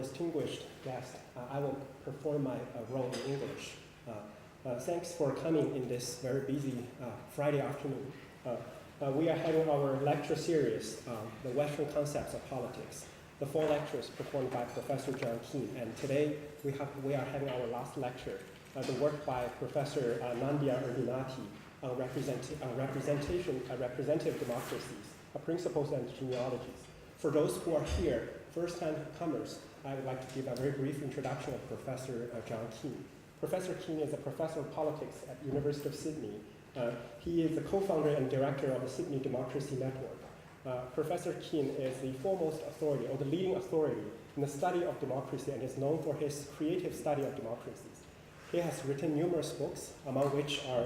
distinguished guests, I will perform my role in English. Thanks for coming in this very busy Friday afternoon. We are having our lecture series, The Western Concepts of Politics. The 4 lectures performed by Professor John Keane, and today we are having our last lecture, the work by Professor Nadia Urbinati on representative democracies, principles and genealogies. For those who are here, first-time comers, I would like to give a very brief introduction of Professor John Keane. Professor Keane is a professor of politics at University of Sydney. He is the co-founder and director of the Sydney Democracy Network. Professor Keane is the foremost authority, or the leading authority, in the study of democracy and is known for his creative study of democracies. He has written numerous books, among which are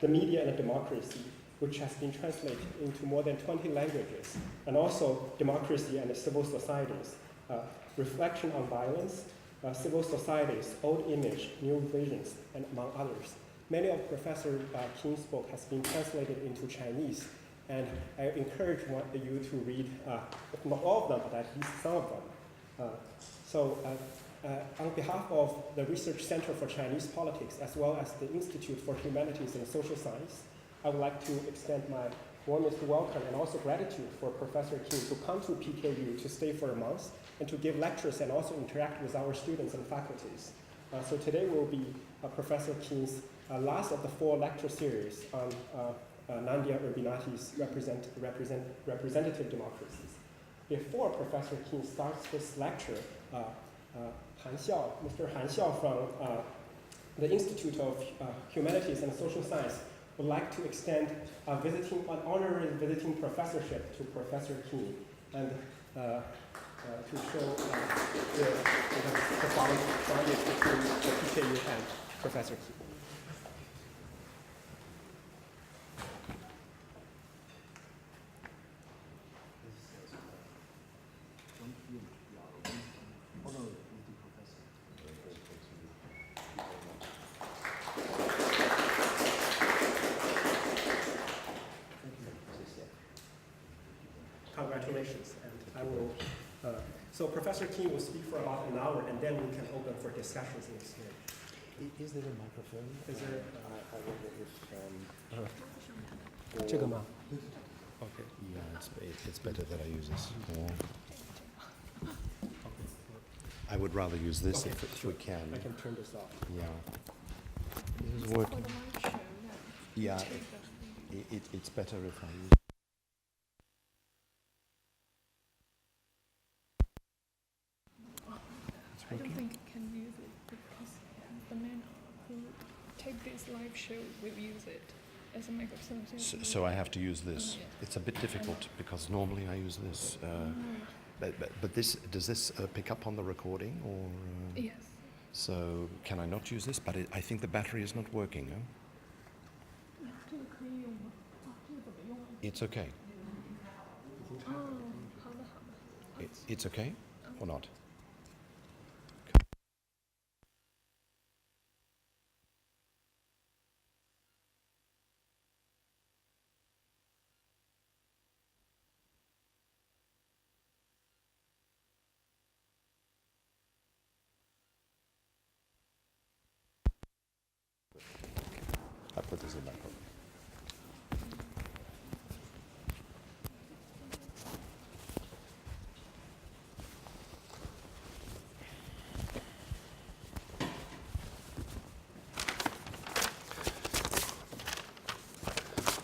The Media and Democracy, which has been translated into more than 20 languages, and also Democracy and Civil Societies, Reflection on Violence, Civil Societies, Old Image, New Visions, and among others. Many of Professor Keane's book has been translated into Chinese, and I encourage you to read, if not all of them, but at least some of them. On behalf of the Research Center for Chinese Politics, as well as the Institute for Humanities and Social Science, I would like to extend my warmest welcome and also gratitude for Professor Keane to come to PKU to stay for a month and to give lectures and also interact with our students and faculties. So today will be Professor Keane's last of the 4 lecture series on Nadia Urbinati's representative democracies. Before Professor Keane starts his lecture, Mr. Han Xiao from the Institute of Humanities and Social Science would like to extend an honorary visiting professorship to Professor Keane and to show the bond between the PKU and Professor Keane. Congratulations, and I will. So Professor Keane will speak for about an hour, and then we can open for discussions in this hearing. Is there a microphone? Is there? I wonder if. Okay. Yeah, it's better that I use this. Yeah. I would rather use this if we can. I can turn this off. Yeah. This is working. Yeah, it's better if I use. I don't think it can use it because the man who take this live show will use it as a microphone. So I have to use this. Yeah. It's a bit difficult because normally I use this. But does this pick up on the recording or? Yes. So can I not use this? But I think the battery is not working. No? It's okay. It's okay or not? I put this in my pocket.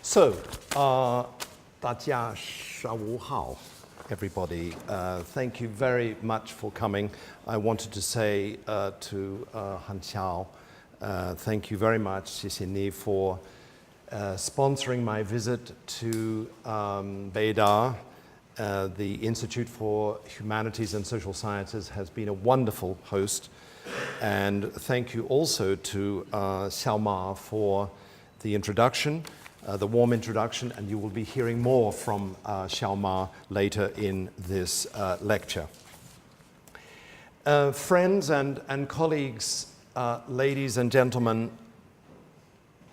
So, 大家下午好, everybody. Thank you very much for coming. I wanted to say to Han Xiao, thank you very much, 谢谢你 for sponsoring my visit to Beida. The Institute for Humanities and Social Sciences has been a wonderful host. And thank you also to Xiaoma for the introduction, the warm introduction, and you will be hearing more from Xiaoma later in this lecture. Friends and colleagues, ladies and gentlemen,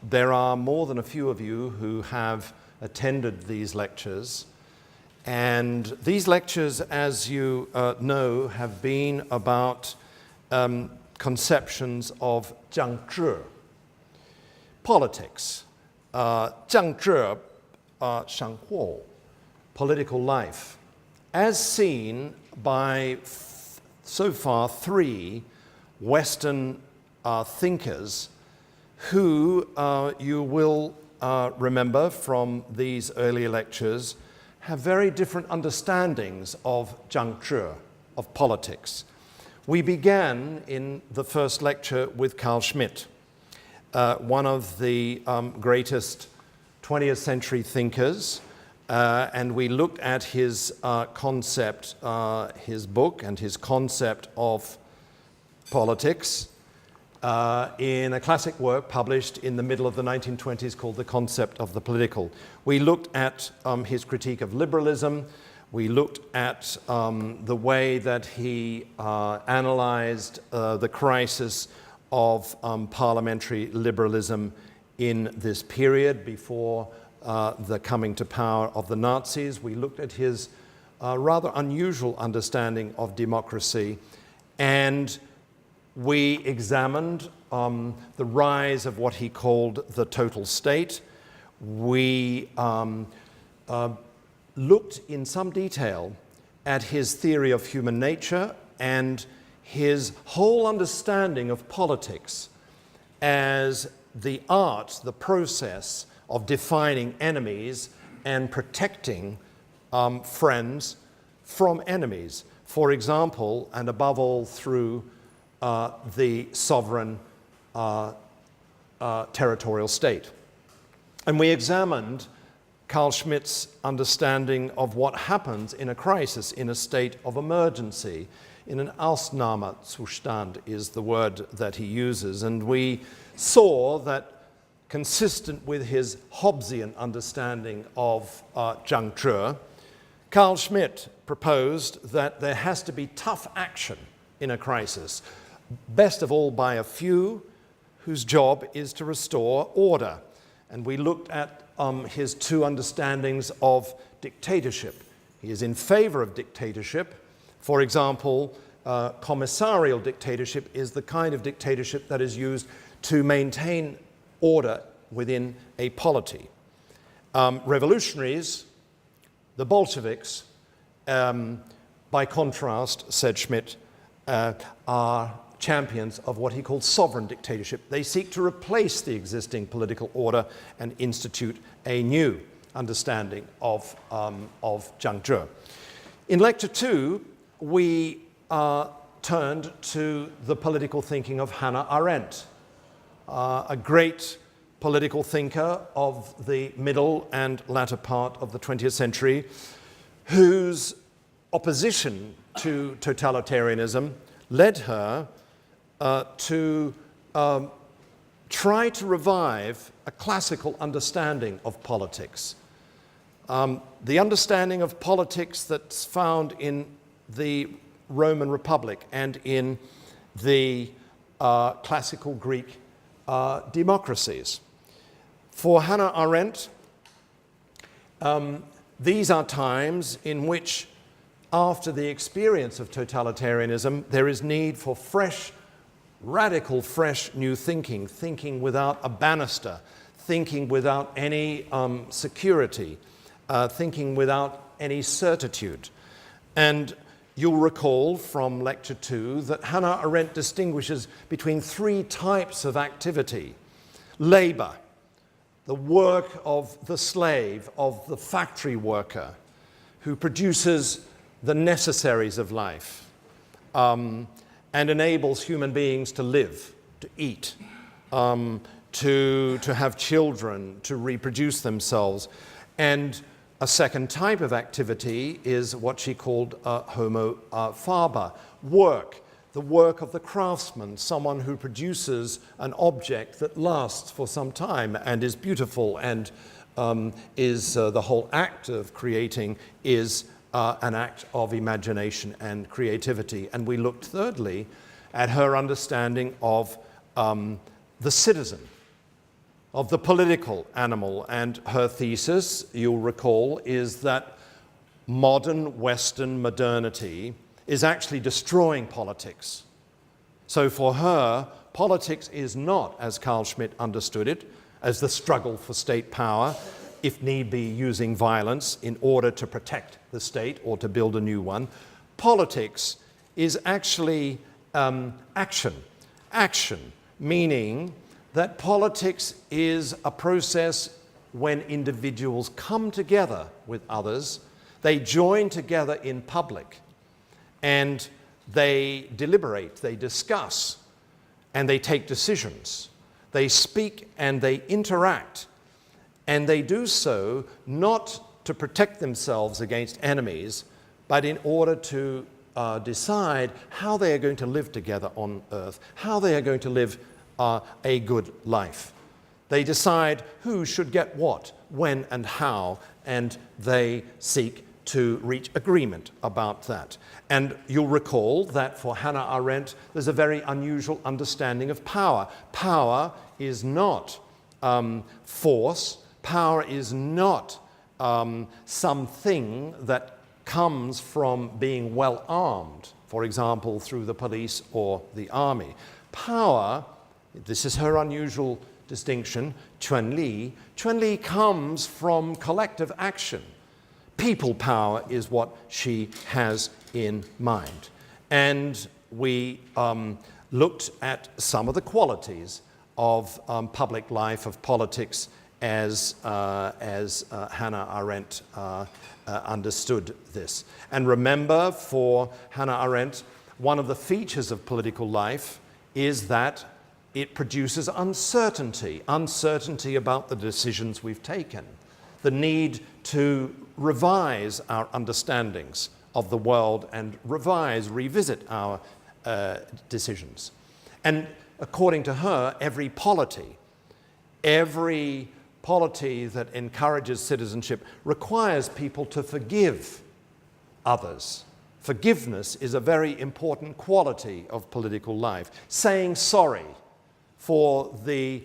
there are more than a few of you who have attended these lectures, And these lectures, as you know, have been about conceptions of 政治, politics, 政治, 生活, political life, as seen by so far 3 Western thinkers who you will remember from these earlier lectures have very different understandings of 政治, of politics. We began in the first lecture with Carl Schmidt, one of the greatest 20th century thinkers, and we looked at his concept, his book and his concept of politics in a classic work published in the middle of the 1920s called The Concept of the Political. We looked at his critique of liberalism. We looked at the way that he analyzed the crisis of parliamentary liberalism in this period before the coming to power of the Nazis. We looked at his rather unusual understanding of democracy, and we examined the rise of what he called the total state. We looked in some detail at his theory of human nature and his whole understanding of politics as the art, the process of defining enemies and protecting friends from enemies. For example, and above all through the sovereign territorial state. And we examined Carl Schmitt's understanding of what happens in a crisis, in a state of emergency, in an Ausnahmezustand is the word that he uses. And we saw that, consistent with his Hobbesian understanding of 政治, Carl Schmitt proposed that there has to be tough action in a crisis, best of all by a few whose job is to restore order. And we looked at his 2 understandings of dictatorship. He is in favor of dictatorship. For example, commissarial dictatorship is the kind of dictatorship that is used to maintain order within a polity. Revolutionaries, the Bolsheviks, by contrast, said Schmidt, are champions of what he called sovereign dictatorship. They seek to replace the existing political order and institute a new understanding of 政治. In Lecture 2, we turned to the political thinking of Hannah Arendt, a great political thinker of the middle and latter part of the 20th century, whose opposition to totalitarianism led her to try to revive a classical understanding of politics. The understanding of politics that's found in the Roman Republic and in the classical Greek democracies. For Hannah Arendt, these are times in which, after the experience of totalitarianism, there is need for fresh, radical, fresh new thinking, thinking without a banister, thinking without any security, thinking without any certitude. And you'll recall from Lecture 2 that Hannah Arendt distinguishes between 3 types of activity. Labor, the work of the slave, of the factory worker, who produces the necessaries of life, and enables human beings to live, to eat, to have children, to reproduce themselves. And a second type of activity is what she called homo faber, work, the work of the craftsman, someone who produces an object that lasts for some time and is beautiful and is the whole act of creating is an act of imagination and creativity. And we looked thirdly at her understanding of the citizen, of the political animal. And her thesis, you'll recall, is that modern Western modernity is actually destroying politics. So for her, politics is not, as Carl Schmidt understood it, as the struggle for state power, if need be using violence in order to protect the state or to build a new one. Politics is actually action. Action, meaning that politics is a process when individuals come together with others, they join together in public, and they deliberate, they discuss, and they take decisions. They speak and they interact, and they do so not to protect themselves against enemies, but in order to decide how they are going to live together on earth, how they are going to live a good life. They decide who should get what, when and how, and they seek to reach agreement about that. And you'll recall that for Hannah Arendt, there's a very unusual understanding of power. Power is not force. Power is not something that comes from being well armed, for example, through the police or the army. Power, this is her unusual distinction, 权力. 权力 comes from collective action. People power is what she has in mind. And we looked at some of the qualities of public life, of politics, as Hannah Arendt understood this. And remember, for Hannah Arendt, one of the features of political life is that it produces uncertainty, uncertainty about the decisions we've taken, the need to revise our understandings of the world and revisit our decisions. And according to her, every polity that encourages citizenship requires people to forgive others. Forgiveness is a very important quality of political life. Saying sorry for the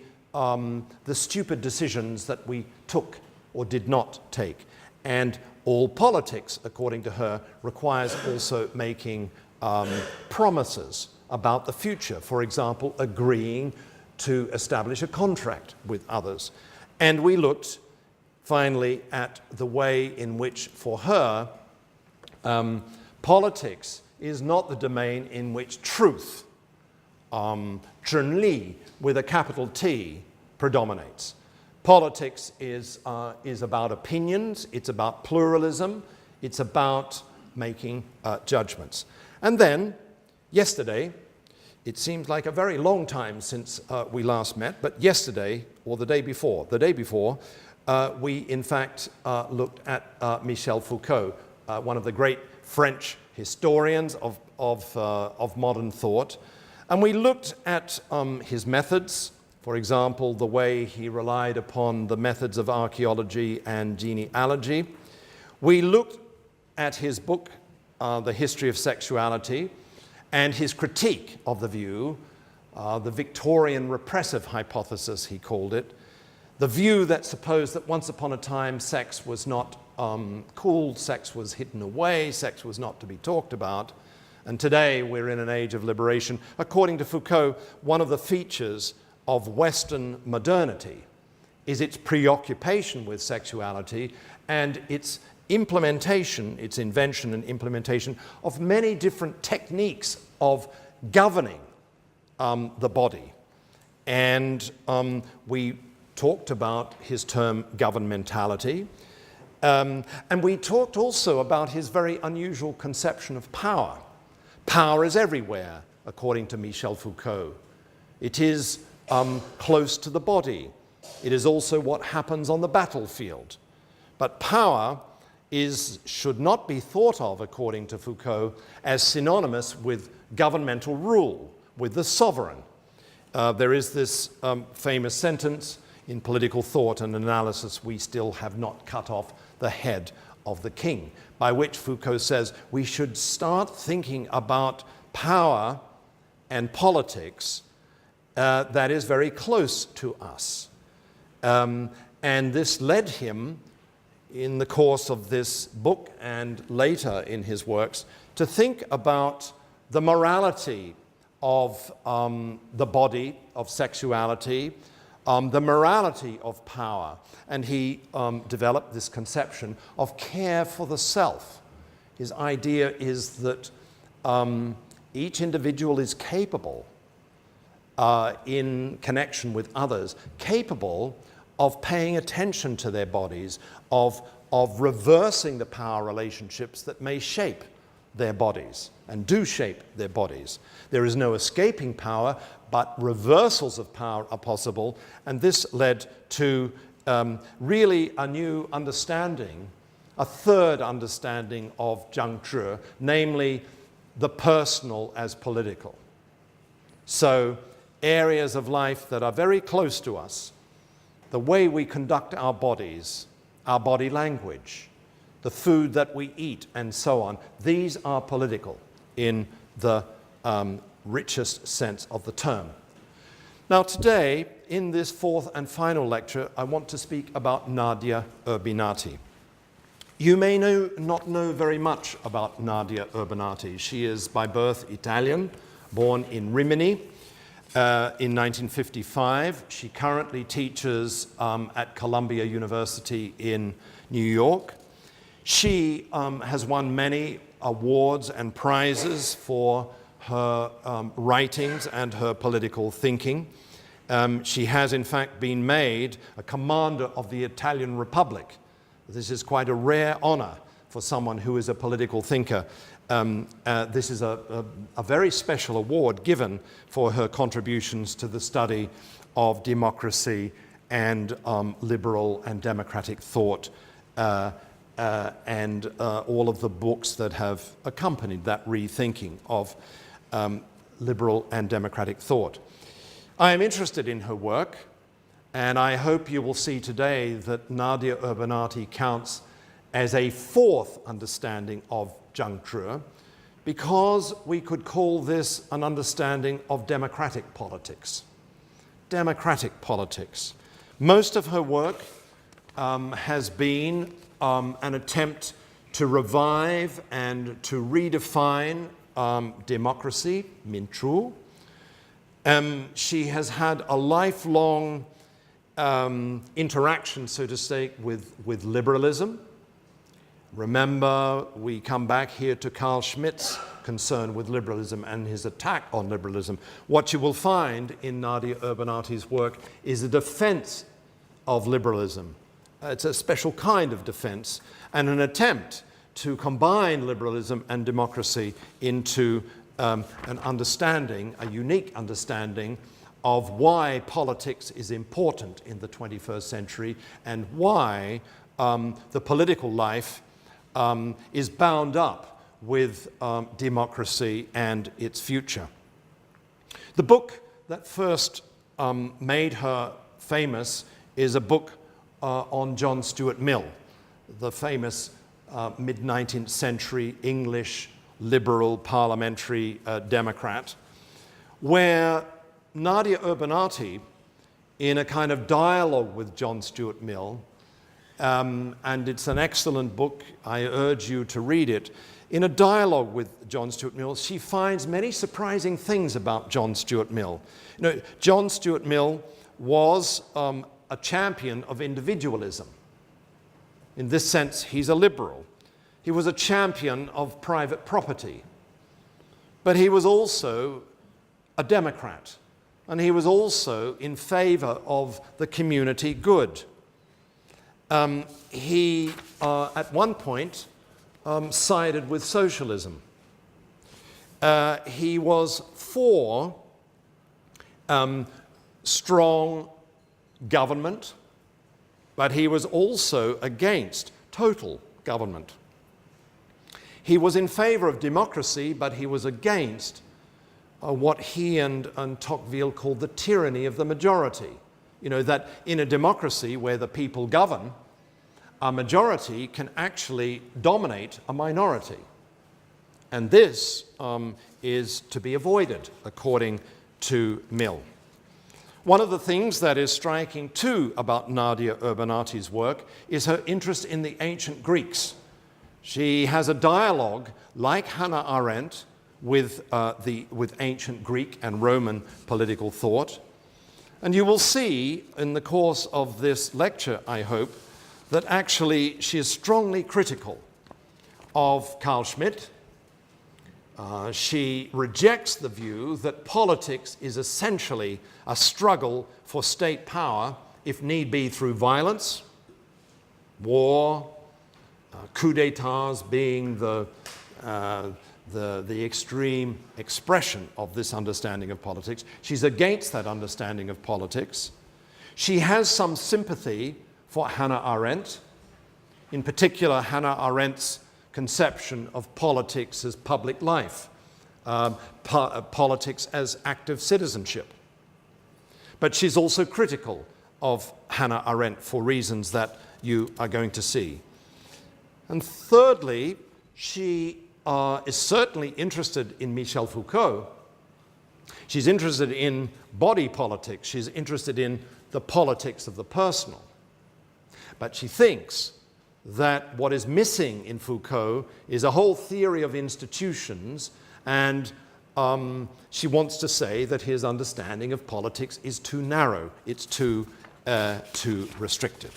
stupid decisions that we took or did not take. And all politics, according to her, requires also making promises about the future. For example, agreeing to establish a contract with others. And we looked finally at the way in which, for her, politics is not the domain in which truth, 真理 with a capital T, predominates. Politics is about opinions, it's about pluralism, it's about making judgments. And then, yesterday, it seems like a very long time since we last met, but yesterday, or the day before, we in fact looked at Michel Foucault, one of the great French historians of modern thought. And we looked at his methods, for example, the way he relied upon the methods of archaeology and genealogy. We looked at his book, The History of Sexuality, and his critique of the view, the Victorian repressive hypothesis, he called it, the view that supposed that once upon a time sex was not cool, sex was hidden away, sex was not to be talked about, and today we're in an age of liberation. According to Foucault, one of the features of Western modernity is its preoccupation with sexuality and its implementation, its invention and implementation of many different techniques of governing the body. And we talked about his term governmentality. And we talked also about his very unusual conception of power. Power is everywhere, according to Michel Foucault. It is close to the body. It is also what happens on the battlefield. But power should not be thought of, according to Foucault, as synonymous with governmental rule, with the sovereign. There is this famous sentence in political thought and analysis, we still have not cut off the head of the king, by which Foucault says we should start thinking about power and politics that is very close to us. And this led him in the course of this book and later in his works, to think about the morality of the body, of sexuality, the morality of power. And he developed this conception of care for the self. His idea is that each individual is capable, in connection with others, capable of paying attention to their bodies, of reversing the power relationships that may shape their bodies and do shape their bodies. There is no escaping power, but reversals of power are possible, and this led to really a new understanding, a third understanding of Zhang Zhi, namely the personal as political. So areas of life that are very close to us, the way we conduct our bodies, our body language, the food that we eat, and so on, these are political in the richest sense of the term. Now today, in this fourth and final lecture, I want to speak about Nadia Urbinati. You may not know very much about Nadia Urbinati. She is by birth Italian, born in Rimini in 1955. She currently teaches at Columbia University in New York. She has won many awards and prizes for her writings and her political thinking. She has in fact been made a commander of the Italian Republic. This is quite a rare honor for someone who is a political thinker. This is a very special award given for her contributions to the study of democracy and liberal and democratic thought, and all of the books that have accompanied that rethinking of liberal and democratic thought. I am interested in her work, and I hope you will see today that Nadia Urbinati counts as a fourth understanding of Zhang Zhi, because we could call this an understanding of democratic politics. Democratic politics. Most of her work has been an attempt to revive and to redefine democracy, Minchu. She has had a lifelong interaction, so to say, with liberalism. Remember, we come back here to Carl Schmitt's concern with liberalism and his attack on liberalism. What you will find in Nadia Urbinati's work is a defense of liberalism. It's a special kind of defense and an attempt to combine liberalism and democracy into an understanding, a unique understanding of why politics is important in the 21st century and why the political life is bound up with democracy and its future. The book that first made her famous is a book on John Stuart Mill, the famous mid-19th century English liberal parliamentary Democrat, where Nadia Urbinati, in a kind of dialogue with John Stuart Mill, and it's an excellent book, I urge you to read it. In a dialogue with John Stuart Mill, she finds many surprising things about John Stuart Mill. You know, John Stuart Mill was a champion of individualism. In this sense, he's a liberal. He was a champion of private property. But he was also a Democrat, and he was also in favor of the community good. He, at one point, sided with socialism. He was for strong government, but he was also against total government. He was in favor of democracy, but he was against what he and Tocqueville called the tyranny of the majority. You know, that in a democracy where the people govern, a majority can actually dominate a minority. And this is to be avoided, according to Mill. One of the things that is striking too about Nadia Urbinati's work is her interest in the ancient Greeks. She has a dialogue like Hannah Arendt with ancient Greek and Roman political thought. And you will see in the course of this lecture, I hope, that actually she is strongly critical of Carl Schmidt. She rejects the view that politics is essentially a struggle for state power, if need be through violence, war, coup d'etats being the extreme expression of this understanding of politics. She's against that understanding of politics. She has some sympathy for Hannah Arendt, in particular Hannah Arendt's conception of politics as public life, politics as active citizenship. But she's also critical of Hannah Arendt for reasons that you are going to see. And thirdly, she is certainly interested in Michel Foucault. She's interested in body politics. She's interested in the politics of the personal. But she thinks that what is missing in Foucault is a whole theory of institutions, and she wants to say that his understanding of politics is too narrow, it's too restricted.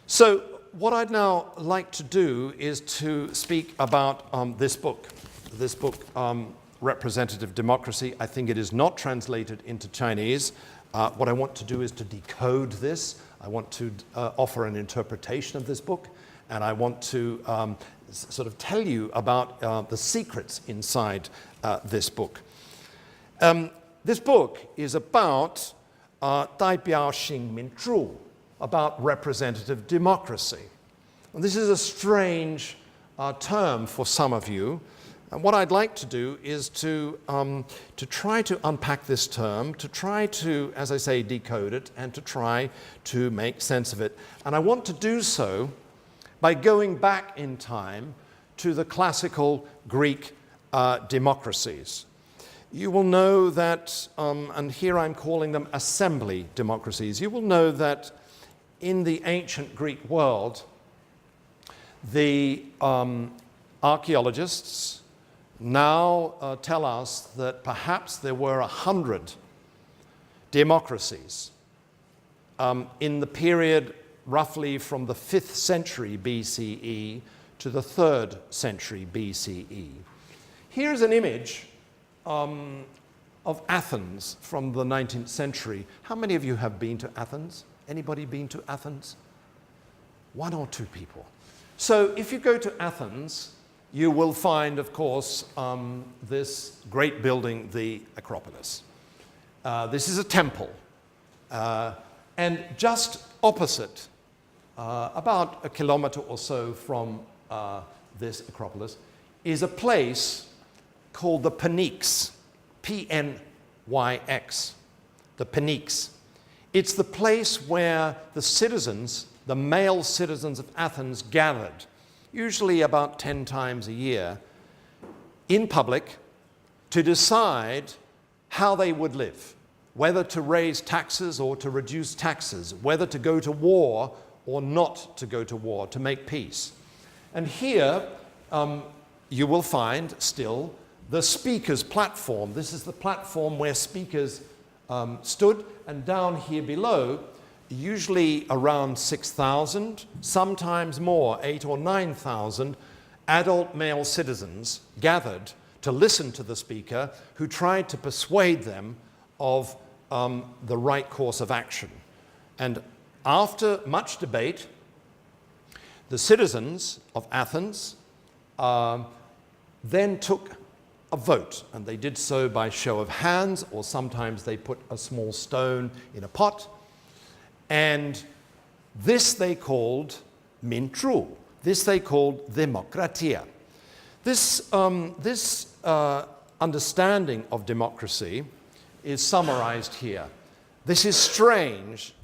So what I'd now like to do is to speak about this book, Representative Democracy. I think it is not translated into Chinese. What I want to do is to decode this. I want to offer an interpretation of this book, and I want to sort of tell you about the secrets inside this book. This book is about 代表性民主, about representative democracy. And this is a strange term for some of you. And what I'd like to do is to try to unpack this term, to try to, as I say, decode it, and to try to make sense of it. And I want to do so by going back in time to the classical Greek democracies. You will know that, and here I'm calling them assembly democracies, you will know that in the ancient Greek world, the archaeologists now tell us that perhaps there were 100 democracies in the period roughly from the 5th century BCE to the 3rd century BCE. Here's an image of Athens from the 19th century. How many of you have been to Athens? Anybody been to Athens? 1 or 2 people. So if you go to Athens, you will find, of course, this great building, the Acropolis. This is a temple. And just opposite, about a kilometer or so from this Acropolis, is a place called the Pnyx, P-N-Y-X, the Pnyx. It's the place where the citizens, the male citizens of Athens gathered, usually about 10 times a year, in public to decide how they would live, whether to raise taxes or to reduce taxes, whether to go to war or not to go to war, to make peace. And here you will find still the speaker's platform. This is the platform where speakers stood, and down here below, usually around 6,000, sometimes more, 8,000 or 9,000 adult male citizens gathered to listen to the speaker, who tried to persuade them of the right course of action. And after much debate, the citizens of Athens then took a vote, and they did so by show of hands, or sometimes they put a small stone in a pot. And this they called minchu. This they called demokratia. This understanding of democracy is summarized here. This is strange,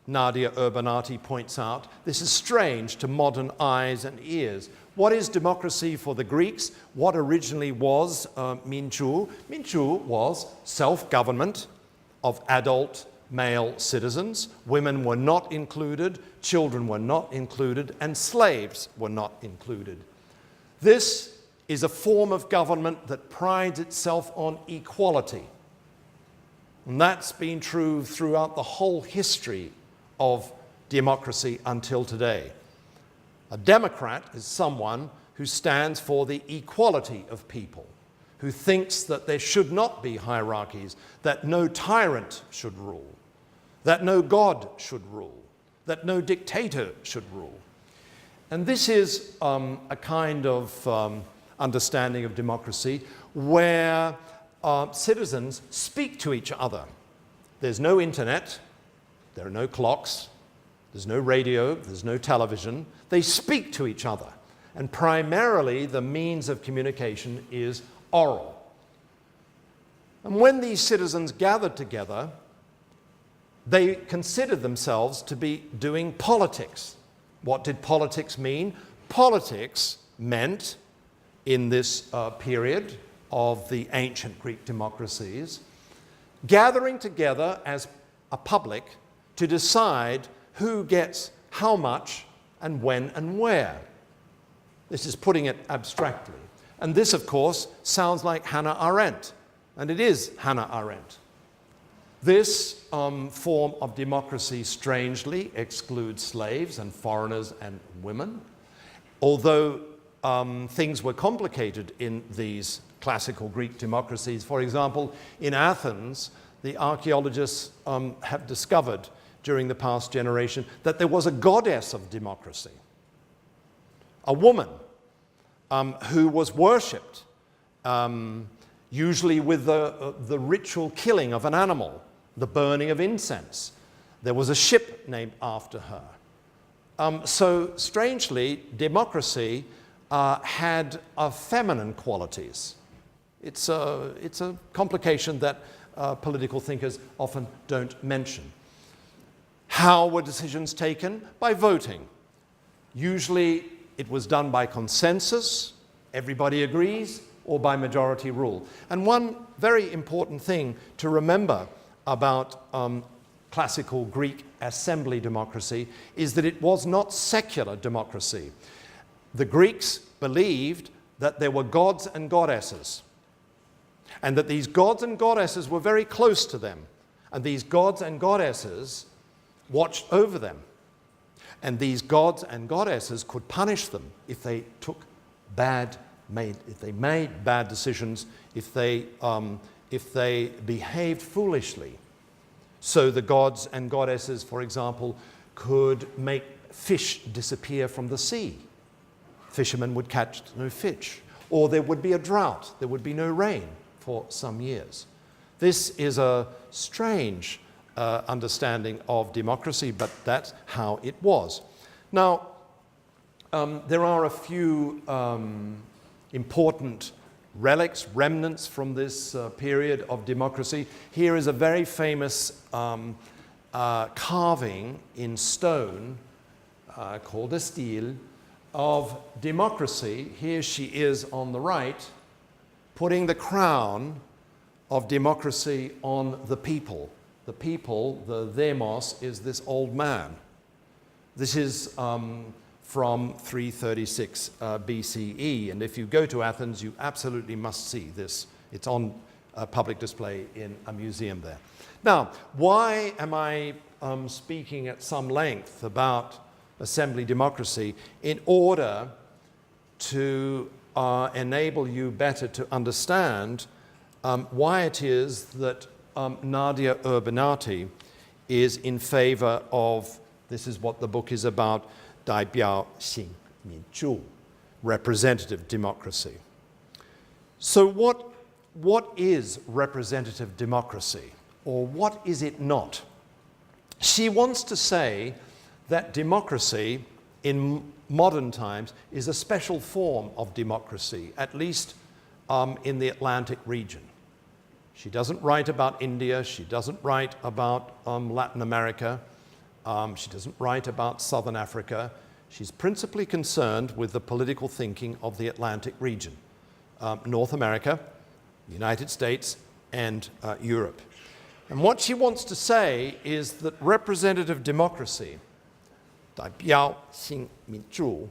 Nadia Urbinati points out. This is strange to modern eyes and ears. What is democracy for the Greeks? What originally was minchu? Minchu was self-government of adult male citizens. Women were not included, children were not included, and slaves were not included. This is a form of government that prides itself on equality. And that's been true throughout the whole history of democracy until today. A democrat is someone who stands for the equality of people, who thinks that there should not be hierarchies, that no tyrant should rule, that no god should rule, that no dictator should rule. And this is a kind of understanding of democracy where citizens speak to each other. There's no internet, there are no clocks, there's no radio, there's no television. They speak to each other. And primarily the means of communication is oral. And when these citizens gathered together, they considered themselves to be doing politics. What did politics mean? Politics meant, in this period of the ancient Greek democracies, gathering together as a public to decide who gets how much and when and where. This is putting it abstractly. And this, of course, sounds like Hannah Arendt, and it is Hannah Arendt. This form of democracy strangely excludes slaves and foreigners and women. Although things were complicated in these classical Greek democracies. For example, in Athens, the archaeologists have discovered during the past generation that there was a goddess of democracy, a woman who was worshipped, usually with the ritual killing of an animal, the burning of incense. There was a ship named after her. So strangely, democracy had feminine qualities. It's a complication that political thinkers often don't mention. How were decisions taken? By voting. Usually it was done by consensus, everybody agrees, or by majority rule. And one very important thing to remember about classical Greek assembly democracy is that it was not secular democracy. The Greeks believed that there were gods and goddesses, and that these gods and goddesses were very close to them, and these gods and goddesses watched over them. And these gods and goddesses could punish them if they made bad decisions, if they behaved foolishly. So the gods and goddesses, for example, could make fish disappear from the sea. Fishermen would catch no fish. Or there would be a drought, there would be no rain for some years. This is a strange understanding of democracy, but that's how it was. Now, there are a few important relics, remnants from this period of democracy. Here is a very famous carving in stone called a stele of democracy. Here she is on the right, putting the crown of democracy on the people. The people, the demos, is this old man. This is from 336 BCE, and if you go to Athens, you absolutely must see this. It's on public display in a museum there. Now, why am I speaking at some length about assembly democracy? In order to enable you better to understand why it is that Nadia Urbinati is in favor of, this is what the book is about, 代表性民主, representative democracy. So what is representative democracy, or what is it not? She wants to say that democracy in modern times is a special form of democracy, at least in the Atlantic region. She doesn't write about India, she doesn't write about Latin America, she doesn't write about Southern Africa. She's principally concerned with the political thinking of the Atlantic region, North America, the United States, and Europe. And what she wants to say is that representative democracy, 代表性民主,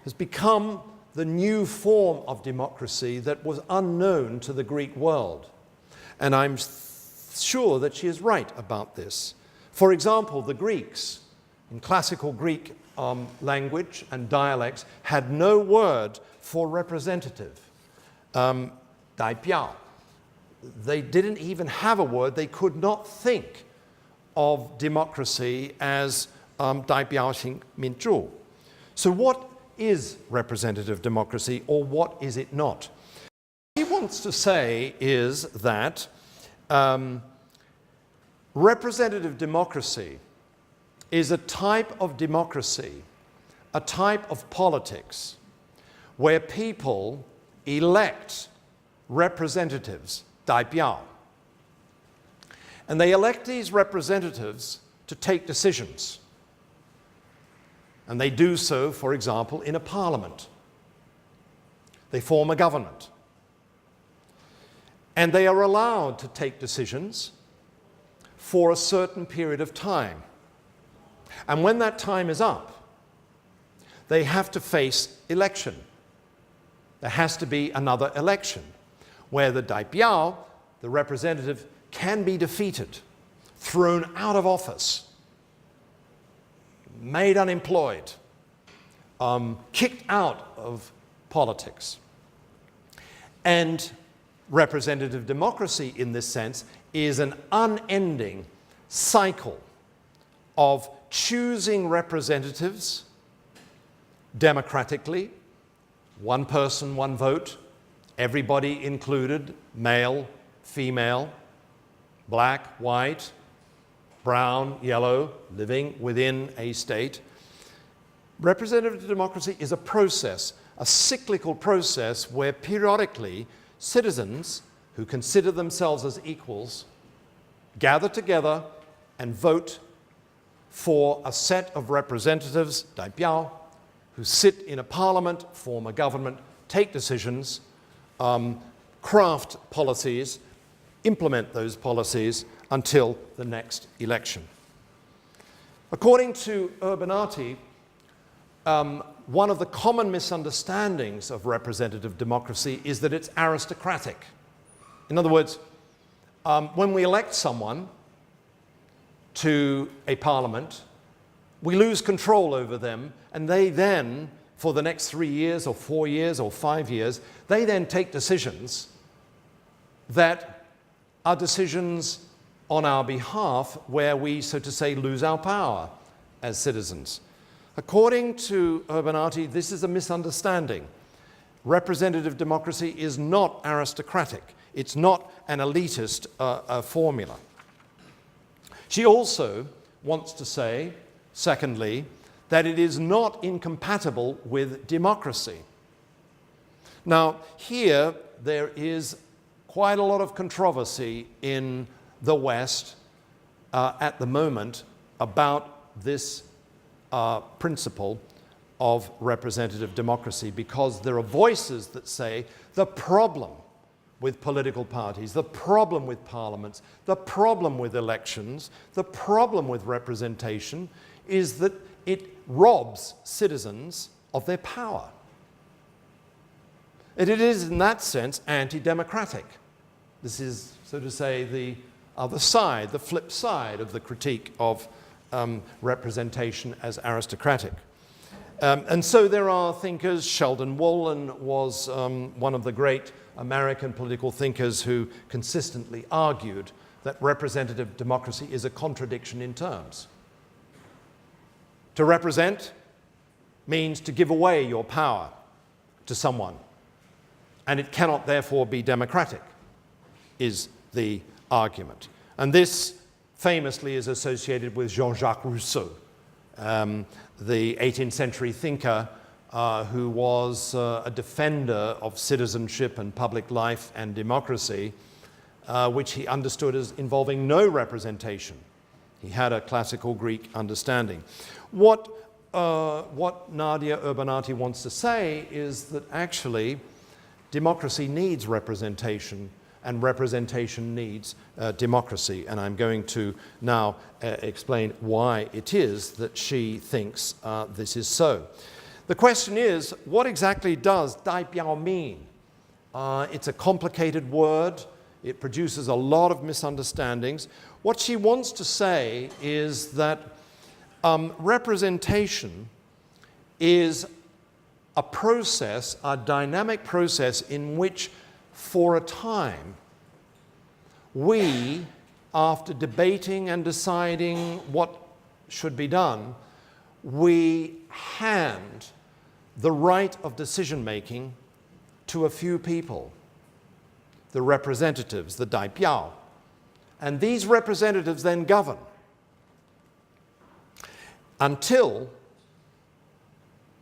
has become the new form of democracy that was unknown to the Greek world. And I'm sure that she is right about this. For example, the Greeks, in classical Greek language and dialects, had no word for representative, 代表. They didn't even have a word. They could not think of democracy as 代表性民主. So what is representative democracy, or what is it not? What he wants to say is that representative democracy is a type of democracy, a type of politics, where people elect representatives, 代表. And they elect these representatives to take decisions. And they do so, for example, in a parliament. They form a government. And they are allowed to take decisions for a certain period of time. And when that time is up, they have to face election. There has to be another election where the 代表, the representative, can be defeated, thrown out of office, made unemployed, kicked out of politics. And representative democracy, in this sense, is an unending cycle of choosing representatives democratically, one person, one vote, everybody included, male, female, black, white, brown, yellow, living within a state. Representative democracy is a process, a cyclical process where periodically citizens who consider themselves as equals gather together and vote for a set of representatives, 代表, who sit in a parliament, form a government, take decisions, craft policies, implement those policies until the next election. According to Urbinati, one of the common misunderstandings of representative democracy is that it's aristocratic. In other words, when we elect someone to a parliament, we lose control over them, and they then, for the next 3 years or 4 years or 5 years, they then take decisions that are decisions on our behalf where we, so to say, lose our power as citizens. According to Urbinati, this is a misunderstanding. Representative democracy is not aristocratic. It's not an elitist formula. She also wants to say, secondly, that it is not incompatible with democracy. Now, here there is quite a lot of controversy in the West at the moment about this principle of representative democracy, because there are voices that say the problem with political parties, the problem with parliaments, the problem with elections, the problem with representation is that it robs citizens of their power. And it is, in that sense, anti-democratic. This is, so to say, the other side, the flip side of the critique of representation as aristocratic. And so there are thinkers. Sheldon Wolin was one of the great American political thinkers who consistently argued that representative democracy is a contradiction in terms. To represent means to give away your power to someone, and it cannot therefore be democratic, is the argument. And this famously is associated with Jean-Jacques Rousseau, the 18th century thinker who was a defender of citizenship and public life and democracy, which he understood as involving no representation. He had a classical Greek understanding. What Nadia Urbinati wants to say is that actually democracy needs representation, and representation needs democracy. And I'm going to now explain why it is that she thinks this is so. The question is, what exactly does 代表 mean? It's a complicated word. It produces a lot of misunderstandings. What she wants to say is that representation is a process, a dynamic process in which, for a time, we, after debating and deciding what should be done, we hand the right of decision-making to a few people, the representatives, the 代表, and these representatives then govern until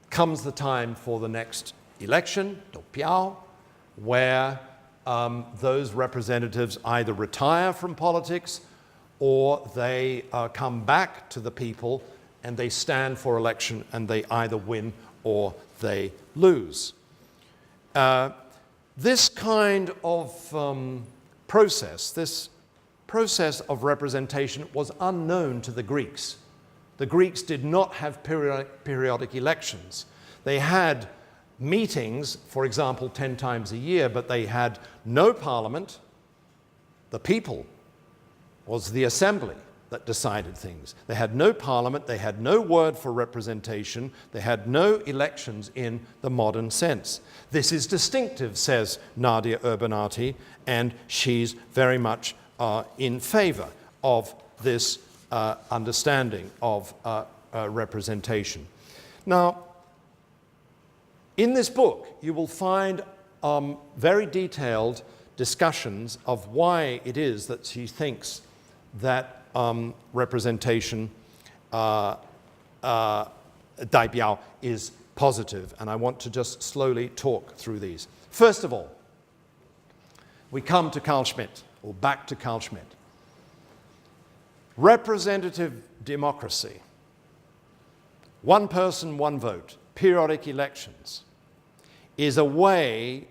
comes the time for the next election, 投票, where those representatives either retire from politics or they come back to the people and they stand for election and they either win or they lose. This kind of process, this process of representation was unknown to the Greeks. The Greeks did not have periodic elections. They had meetings, for example, 10 times a year, but they had no parliament. The people was the assembly that decided things. They had no parliament, they had no word for representation, they had no elections in the modern sense. This is distinctive, says Nadia Urbinati, and she's very much in favor of this understanding of representation. Now, in this book, you will find very detailed discussions of why it is that she thinks that representation, 代表, is positive, and I want to just slowly talk through these. First of all, we come to Carl Schmidt, or back to Carl Schmidt. Representative democracy, one person, one vote, periodic elections, is a way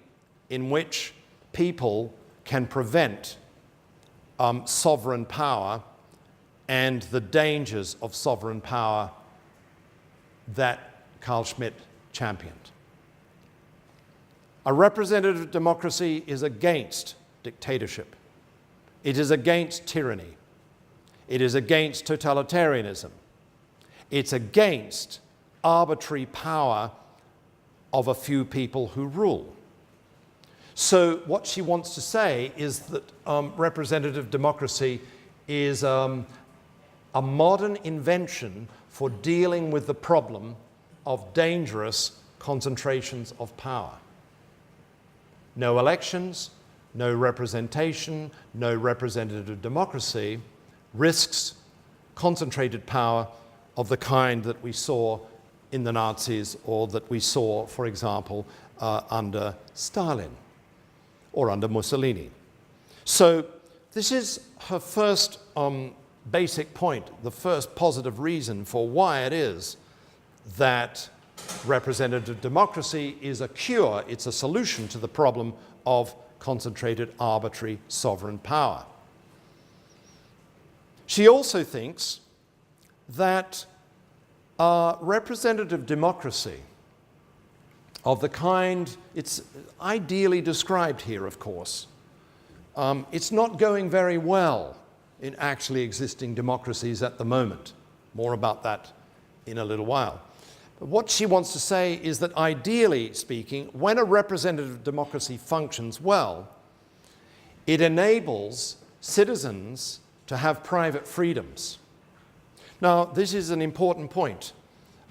in which people can prevent sovereign power and the dangers of sovereign power that Carl Schmitt championed. A representative democracy is against dictatorship. It is against tyranny. It is against totalitarianism. It's against arbitrary power of a few people who rule. So what she wants to say is that representative democracy is a modern invention for dealing with the problem of dangerous concentrations of power. No elections, no representation, no representative democracy risks concentrated power of the kind that we saw in the Nazis or that we saw, for example, under Stalin or under Mussolini. So this is her first basic point, the first positive reason for why it is that representative democracy is a cure, it's a solution to the problem of concentrated arbitrary sovereign power. She also thinks that representative democracy of the kind, it's ideally described here, of course. It's not going very well in actually existing democracies at the moment. More about that in a little while. But what she wants to say is that ideally speaking, when a representative democracy functions well, it enables citizens to have private freedoms. Now, this is an important point.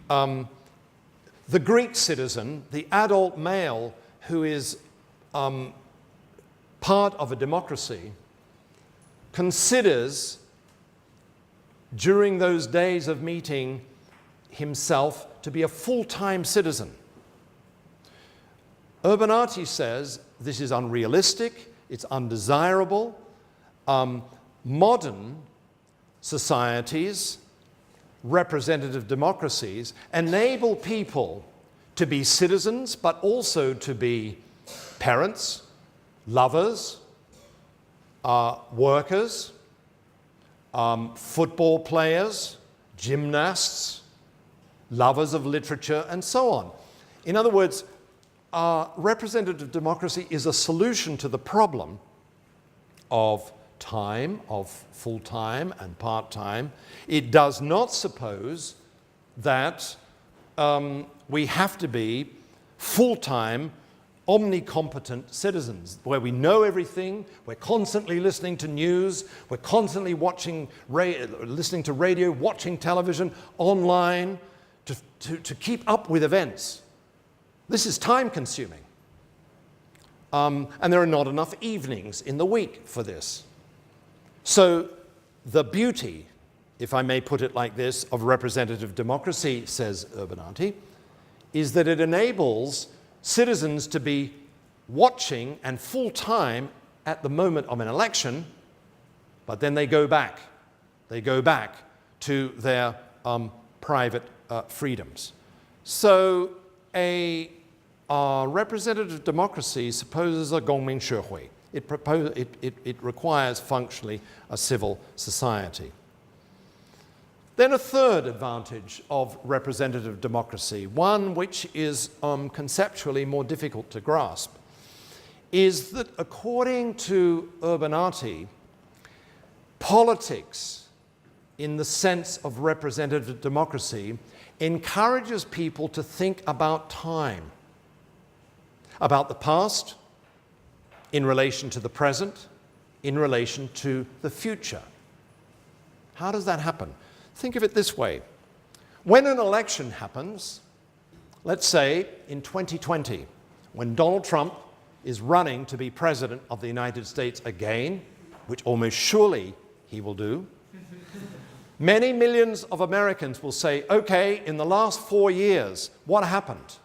The Greek citizen, the adult male who is part of a democracy, considers during those days of meeting himself to be a full-time citizen. Urbinati says this is unrealistic, it's undesirable. Modern societies, representative democracies, enable people to be citizens, but also to be parents, lovers, workers, football players, gymnasts, lovers of literature, and so on. In other words, representative democracy is a solution to the problem of time, of full-time and part-time. It does not suppose that we have to be full-time, omnicompetent citizens, where we know everything, we're constantly listening to news, we're constantly listening to radio, watching television, online, to keep up with events. This is time-consuming. And there are not enough evenings in the week for this. So the beauty, if I may put it like this, of representative democracy, says Urbinati, is that it enables citizens to be watching and full-time at the moment of an election, but then they go back. They go back to their private freedoms. So a representative democracy supposes a 公民社会. It requires functionally a civil society. Then a third advantage of representative democracy, one which is conceptually more difficult to grasp, is that according to Urbinati, politics in the sense of representative democracy encourages people to think about time, about the past, in relation to the present, in relation to the future. How does that happen? Think of it this way. When an election happens, let's say in 2020, when Donald Trump is running to be president of the United States again, which almost surely he will do, many millions of Americans will say, okay, in the last 4 years, what happened?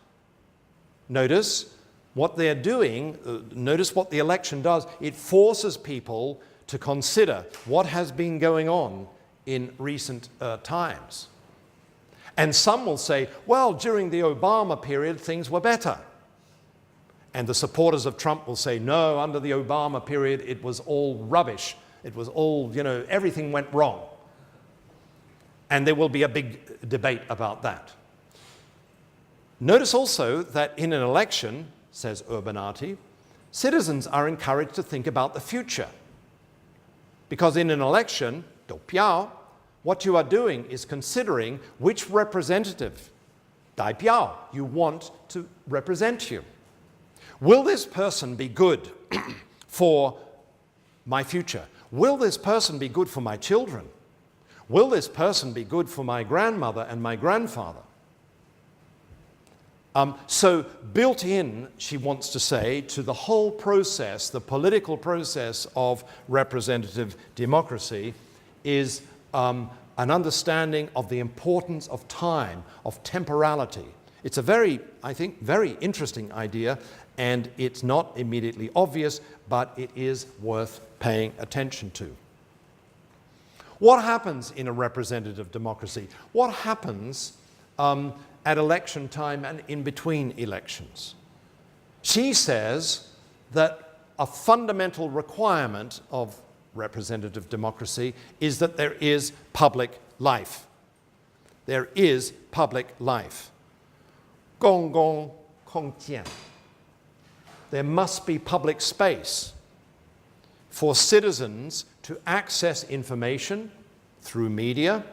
Notice what they're doing, notice what the election does. It forces people to consider what has been going on in recent times. And some will say, well, during the Obama period, things were better. And the supporters of Trump will say, no, under the Obama period, it was all rubbish. It was all, everything went wrong. And there will be a big debate about that. Notice also that in an election, says Urbinati, citizens are encouraged to think about the future. Because in an election, 投票, what you are doing is considering which representative, 代表, you want to represent you. Will this person be good for my future? Will this person be good for my children? Will this person be good for my grandmother and my grandfather? So built in, she wants to say, to the whole process, the political process of representative democracy is an understanding of the importance of time, of temporality. It's a very, I think, very interesting idea, and it's not immediately obvious, but it is worth paying attention to. What happens in a representative democracy? What happens at election time and in between elections? She says that a fundamental requirement of representative democracy is that there is public life. There is public life. 公共空间. There must be public space for citizens to access information through media,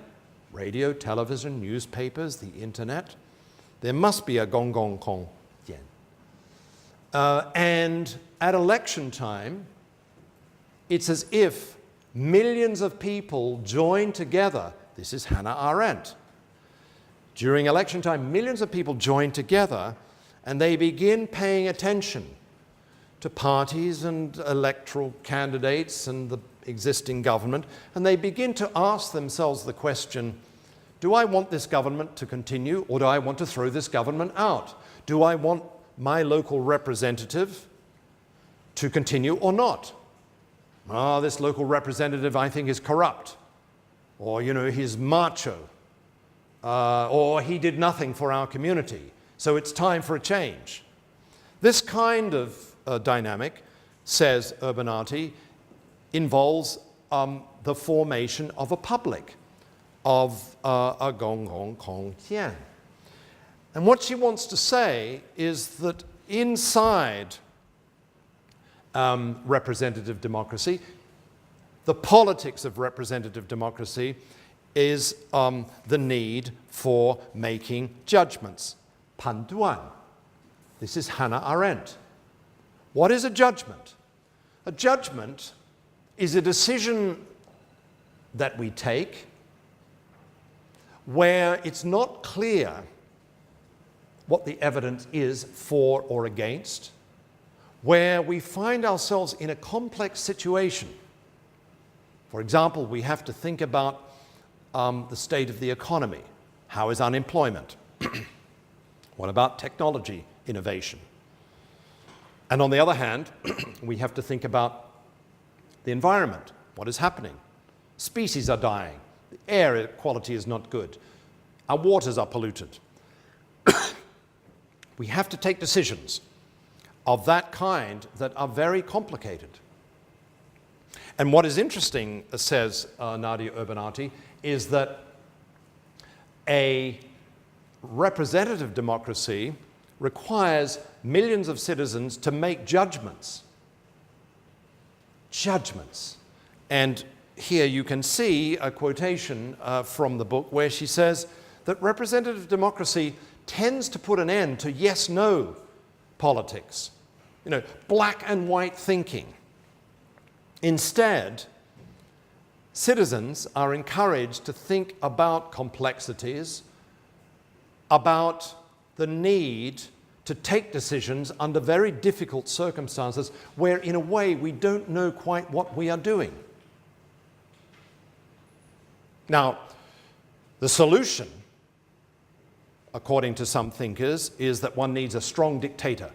radio, television, newspapers, the internet. There must be a 公共空间. And at election time, it's as if millions of people join together. This is Hannah Arendt. During election time, millions of people join together and they begin paying attention to parties and electoral candidates and the existing government, and they begin to ask themselves the question, do I want this government to continue, or do I want to throw this government out? Do I want my local representative to continue or not? Oh, this local representative I think is corrupt, or he's macho, or he did nothing for our community, so it's time for a change. This kind of dynamic, says Urbinati, involves the formation of a public, of a gong gong kong tian. And what she wants to say is that inside representative democracy, the politics of representative democracy is the need for making judgments. 判断. This is Hannah Arendt. What is a judgment? A judgment is a decision that we take where it's not clear what the evidence is for or against, where we find ourselves in a complex situation. For example, we have to think about the state of the economy. How is unemployment? What about technology innovation? And on the other hand, we have to think about the environment. What is happening? Species are dying. The air quality is not good. Our waters are polluted. We have to take decisions of that kind that are very complicated. And what is interesting, says Nadia Urbinati, is that a representative democracy requires millions of citizens to make judgments. Judgments. And here you can see a quotation from the book where she says that representative democracy tends to put an end to yes-no politics, black and white thinking. Instead, citizens are encouraged to think about complexities, about the need to take decisions under very difficult circumstances where, in a way, we don't know quite what we are doing. Now, the solution, according to some thinkers, is that one needs a strong dictator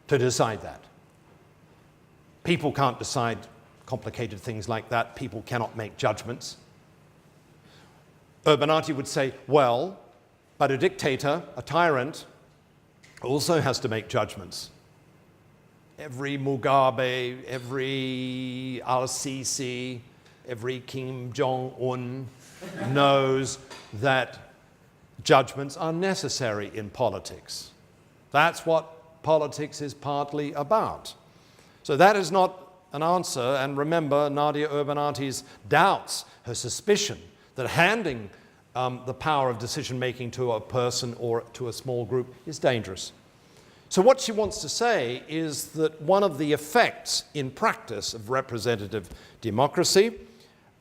to decide that. People can't decide complicated things like that. People cannot make judgments. Urbinati would say, well, but a dictator, a tyrant, also has to make judgments. Every Mugabe, every Al-Sisi, every Kim Jong-un knows that judgments are necessary in politics. That's what politics is partly about. So that is not an answer, and remember Nadia Urbinati's doubts, her suspicion that handing the power of decision-making to a person or to a small group is dangerous. So what she wants to say is that one of the effects in practice of representative democracy,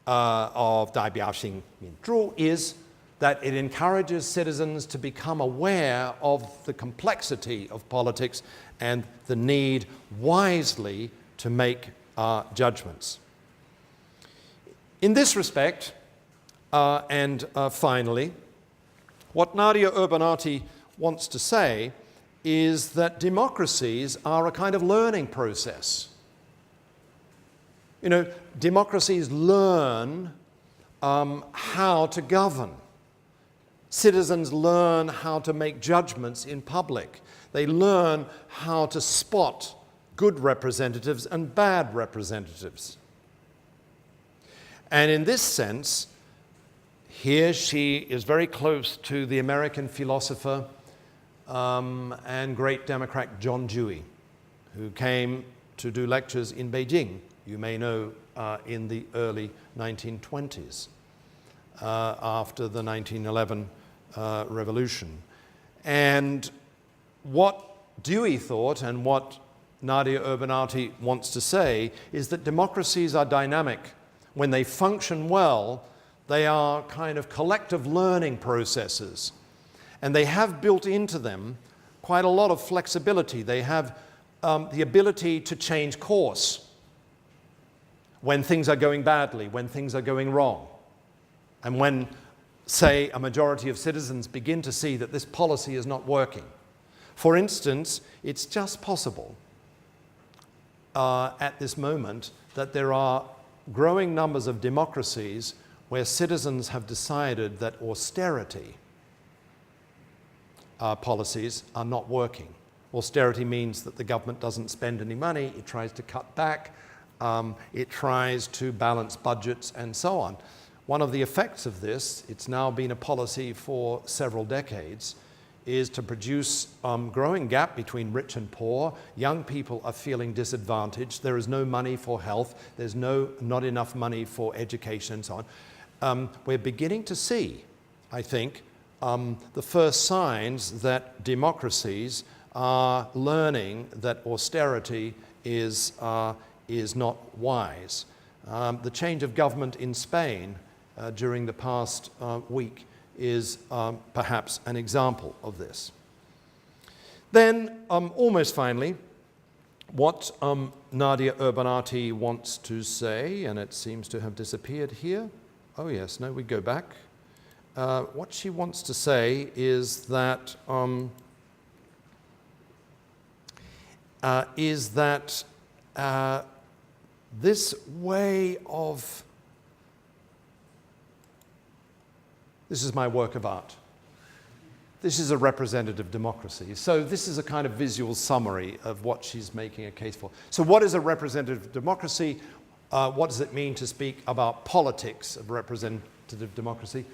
of 代表性民主, is that it encourages citizens to become aware of the complexity of politics and the need wisely to make judgments. In this respect, and finally, what Nadia Urbinati wants to say is that democracies are a kind of learning process. Democracies learn how to govern. Citizens learn how to make judgments in public. They learn how to spot good representatives and bad representatives. And in this sense, here she is very close to the American philosopher and great Democrat John Dewey, who came to do lectures in Beijing, you may know, in the early 1920s, after the 1911 revolution. And what Dewey thought and what Nadia Urbinati wants to say is that democracies are dynamic. When they function well, they are kind of collective learning processes. And they have built into them quite a lot of flexibility. They have the ability to change course when things are going badly, when things are going wrong. And when, say, a majority of citizens begin to see that this policy is not working. For instance, it's just possible at this moment that there are growing numbers of democracies where citizens have decided that austerity policies are not working. Austerity means that the government doesn't spend any money, it tries to cut back, It tries to balance budgets and so on. One of the effects of this, it's now been a policy for several decades, is to produce growing gap between rich and poor. Young people are feeling disadvantaged. There is no money for health. There's not enough money for education and so on. We're beginning to see, I think, the first signs that democracies are learning that austerity is not wise. The change of government in Spain during the past week is perhaps an example of this. Then, almost finally, what Nadia Urbinati wants to say, and it seems to have disappeared here. Oh yes, no, we go back. What she wants to say is that this way of, this is my work of art. This is a representative democracy. So this is a kind of visual summary of what she's making a case for. So what is a representative democracy? What does it mean to speak about politics of representative democracy?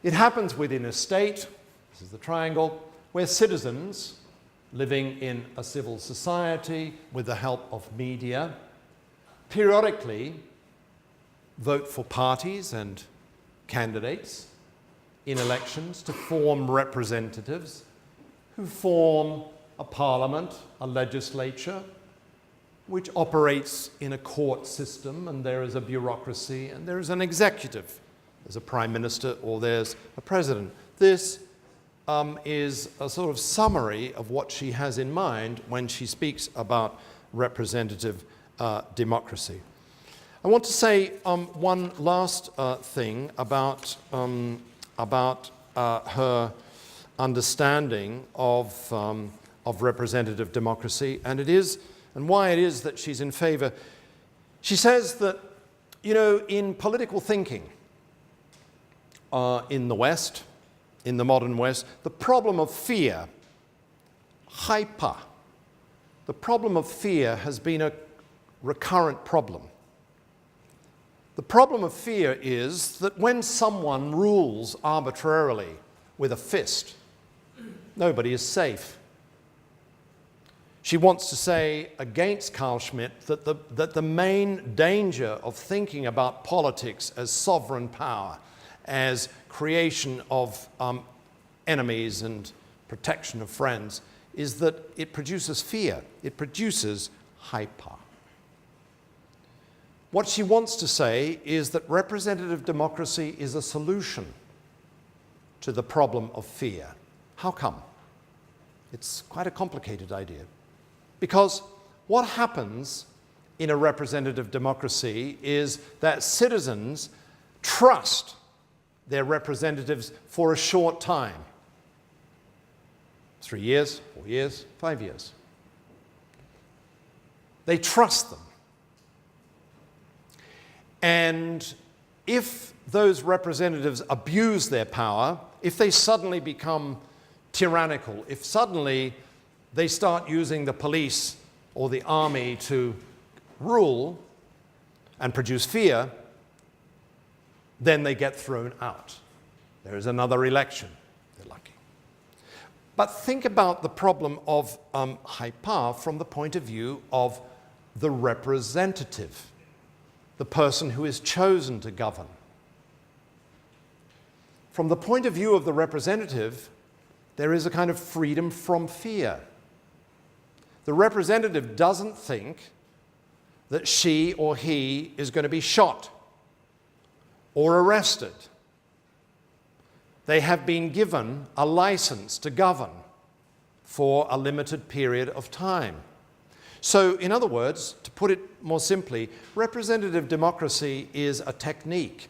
It happens within a state, this is the triangle, where citizens living in a civil society with the help of media periodically vote for parties and candidates in elections to form representatives who form a parliament, a legislature, which operates in a court system, and there is a bureaucracy, and there is an executive. There's a prime minister or there's a president. This is a sort of summary of what she has in mind when she speaks about representative democracy. I want to say one last thing about her understanding of representative democracy, and why it is that she's in favor. She says that, you know, in political thinking in the West, in the modern West, the problem of fear, the problem of fear has been a recurrent problem. The problem of fear is that when someone rules arbitrarily with a fist, nobody is safe. She wants to say against Carl Schmidt that the main danger of thinking about politics as sovereign power, as creation of enemies and protection of friends, is that it produces fear. It produces hyper. What she wants to say is that representative democracy is a solution to the problem of fear. How come? It's quite a complicated idea. Because what happens in a representative democracy is that citizens trust their representatives for a short time. 3 years, 4 years, 5 years. They trust them. And if those representatives abuse their power, if they suddenly become tyrannical, if suddenly they start using the police or the army to rule and produce fear, then they get thrown out. There is another election. They're lucky. But think about the problem of high power from the point of view of the representative, the person who is chosen to govern. From the point of view of the representative, there is a kind of freedom from fear. The representative doesn't think that she or he is going to be shot or arrested. They have been given a license to govern for a limited period of time. So, in other words, to put it more simply, representative democracy is a technique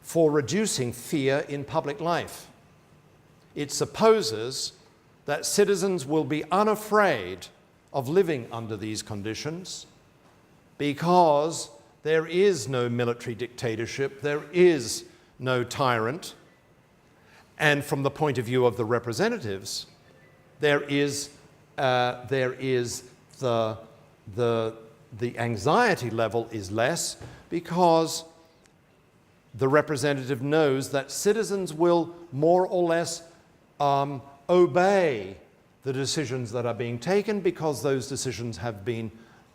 for reducing fear in public life. It supposes that citizens will be unafraid of living under these conditions because there is no military dictatorship, there is no tyrant, and from the point of view of the representatives, there is the the anxiety level is less because the representative knows that citizens will more or less obey the decisions that are being taken because those decisions have been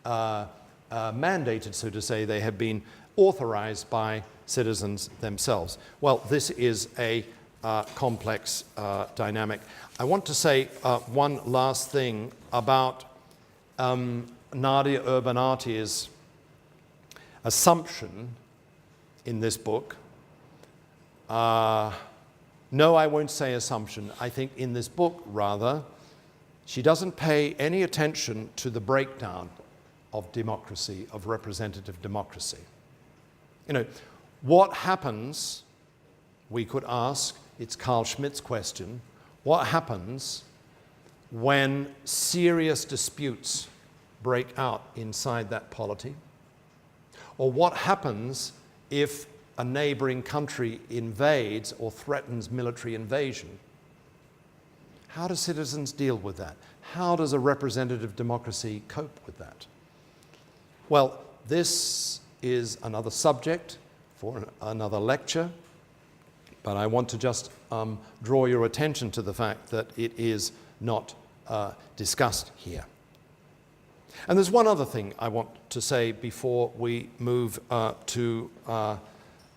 mandated, so to say. They have been authorized by citizens themselves. Well, this is a complex dynamic. I want to say one last thing about Nadia Urbinati's assumption in this book. No, I won't say assumption. I think in this book, rather, she doesn't pay any attention to the breakdown of democracy, of representative democracy. You know, what happens, we could ask, it's Carl Schmitt's question, what happens when serious disputes break out inside that polity? Or what happens if a neighboring country invades or threatens military invasion? How do citizens deal with that? How does a representative democracy cope with that? Well, this is another subject for another lecture, but I want to just draw your attention to the fact that it is not discussed here. And there's one other thing I want to say before we move to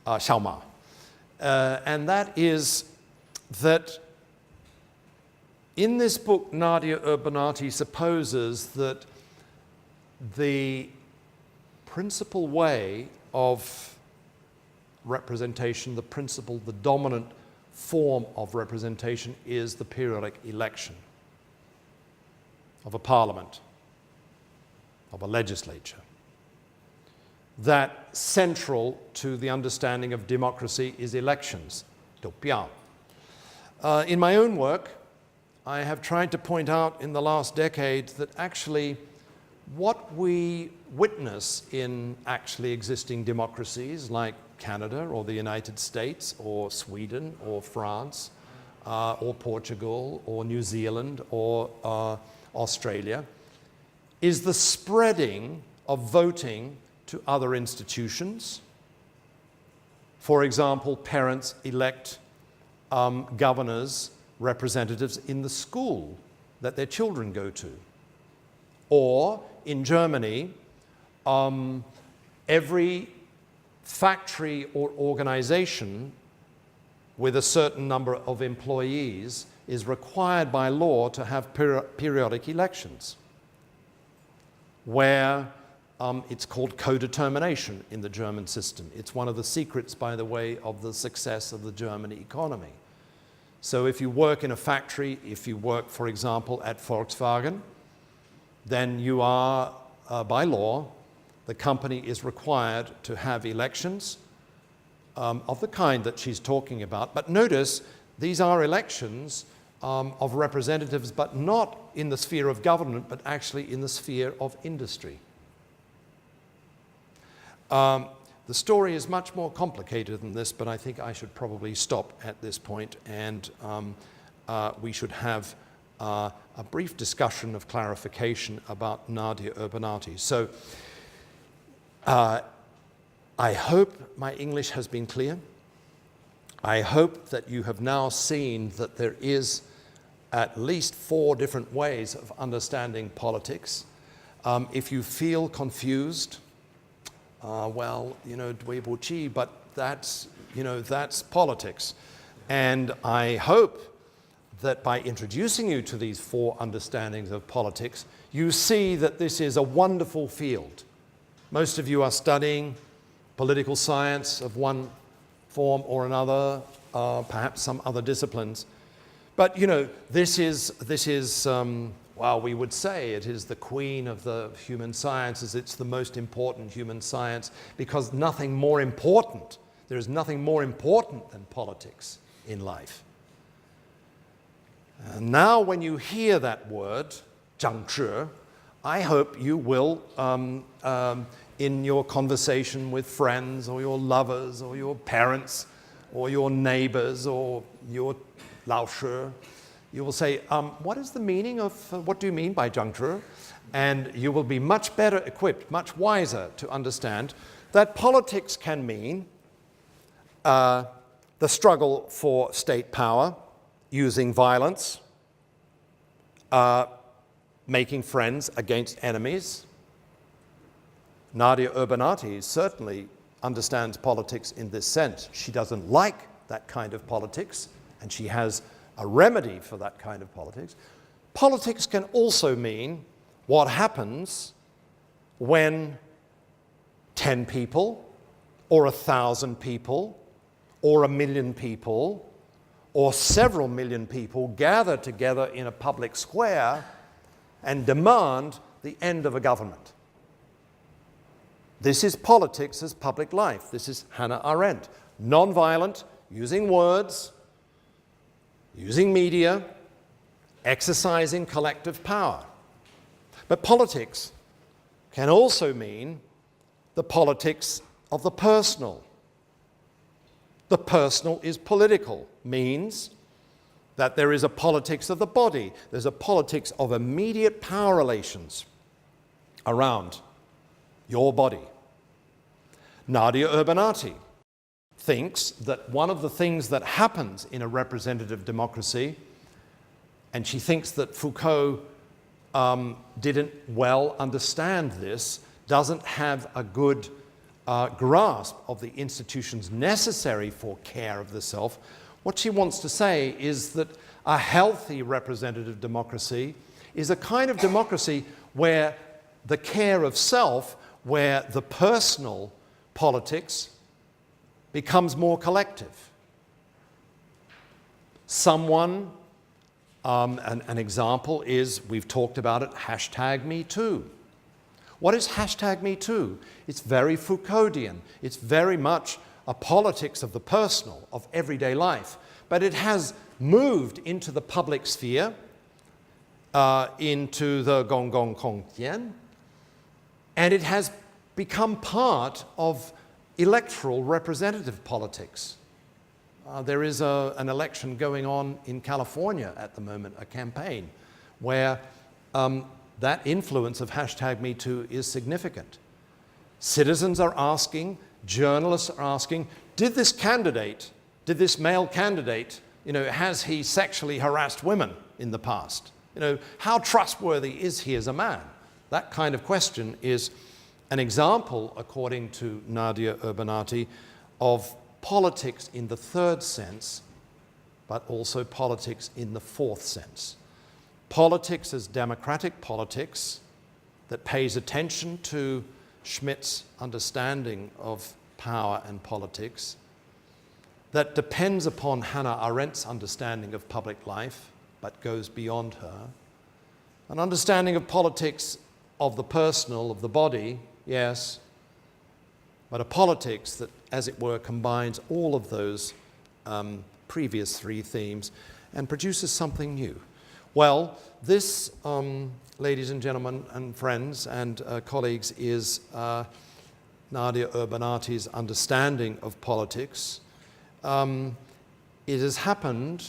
Xiaoma, and that is that in this book, Nadia Urbinati supposes that the principal way of representation, the dominant form of representation is the periodic election of a parliament, of a legislature. That central to the understanding of democracy is elections, 投票. In my own work, I have tried to point out in the last decade that actually what we witness in actually existing democracies like Canada or the United States or Sweden or France or Portugal or New Zealand or Australia is the spreading of voting to other institutions. For example, parents elect governors, representatives in the school that their children go to. Or in Germany, every factory or organization with a certain number of employees is required by law to have periodic elections, where it's called co-determination in the German system. It's one of the secrets, by the way, of the success of the German economy. So if you work in a factory, if you work, for example, at Volkswagen, then you are, by law, the company is required to have elections of the kind that she's talking about. But notice, these are elections of representatives, but not in the sphere of government, but actually in the sphere of industry. The story is much more complicated than this, but I think I should probably stop at this point, and we should have a brief discussion of clarification about Nadia Urbinati. So I hope my English has been clear. I hope that you have now seen that there is at least 4 different ways of understanding politics. If you feel confused, well, you know, 对不起, but that's, you know, that's politics. And I hope that by introducing you to these 4 understandings of politics, you see that this is a wonderful field. Most of you are studying political science of one form or another, perhaps some other disciplines. But, you know, this is well, we would say it is the queen of the human sciences. It's the most important human science because nothing more important, there is nothing more important than politics in life. And now when you hear that word, 政治, I hope you will, in your conversation with friends or your lovers or your parents or your neighbors or your 老师, you will say, what is the meaning of, what do you mean by 政治? And you will be much better equipped, much wiser to understand that politics can mean the struggle for state power, using violence, making friends against enemies. Nadia Urbinati certainly understands politics in this sense. She doesn't like that kind of politics, and she has a remedy for that kind of politics. Politics can also mean what happens when 10 people, or 1,000 people, or 1 million people, or several million people gather together in a public square and demand the end of a government. This is politics as public life. This is Hannah Arendt. Non-violent, using words, using media, exercising collective power. But politics can also mean the politics of the personal. The personal is political, means that there is a politics of the body. There's a politics of immediate power relations around your body. Nadia Urbinati thinks that one of the things that happens in a representative democracy, and she thinks that Foucault didn't well understand this, doesn't have a good grasp of the institutions necessary for care of the self. What she wants to say is that a healthy representative democracy is a kind of democracy where the care of self, where the personal politics becomes more collective. Someone, an example is, we've talked about it, #MeToo. What is #MeToo? It's very Foucauldian. It's very much a politics of the personal, of everyday life. But it has moved into the public sphere, into the Gong Kongtian, and it has become part of electoral representative politics. There is an election going on in California at the moment, a campaign, where that influence of #MeToo is significant. Citizens are asking, journalists are asking, did this male candidate, has he sexually harassed women in the past? How trustworthy is he as a man? That kind of question is an example, according to Nadia Urbinati, of politics in the third sense, but also politics in the fourth sense. Politics as democratic politics that pays attention to Schmidt's understanding of power and politics, that depends upon Hannah Arendt's understanding of public life, but goes beyond her. An understanding of politics of the personal, of the body, yes, but a politics that, as it were, combines all of those previous three themes and produces something new. Well, this, ladies and gentlemen and friends and colleagues, is Nadia Urbinati's understanding of politics. It has happened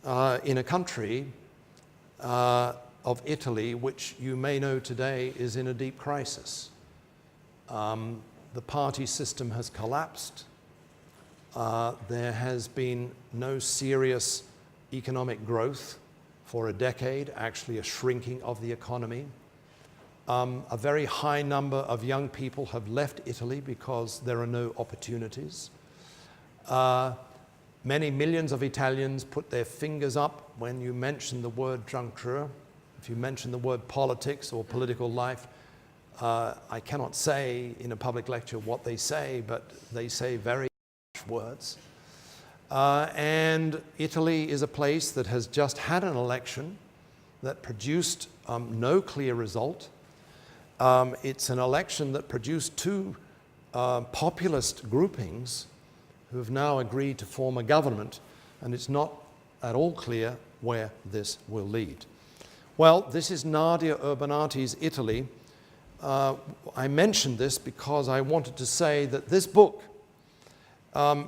in a country of Italy, which you may know today is in a deep crisis. The party system has collapsed. There has been no serious economic growth for a decade, actually a shrinking of the economy. A very high number of young people have left Italy because there are no opportunities. Many millions of Italians put their fingers up when you mention the word juncture. If you mention the word politics or political life, I cannot say in a public lecture what they say, but they say very words. And Italy is a place that has just had an election that produced no clear result. It's an election that produced two populist groupings who have now agreed to form a government, and it's not at all clear where this will lead. Well, this is Nadia Urbinati's Italy. I mentioned this because I wanted to say that this book,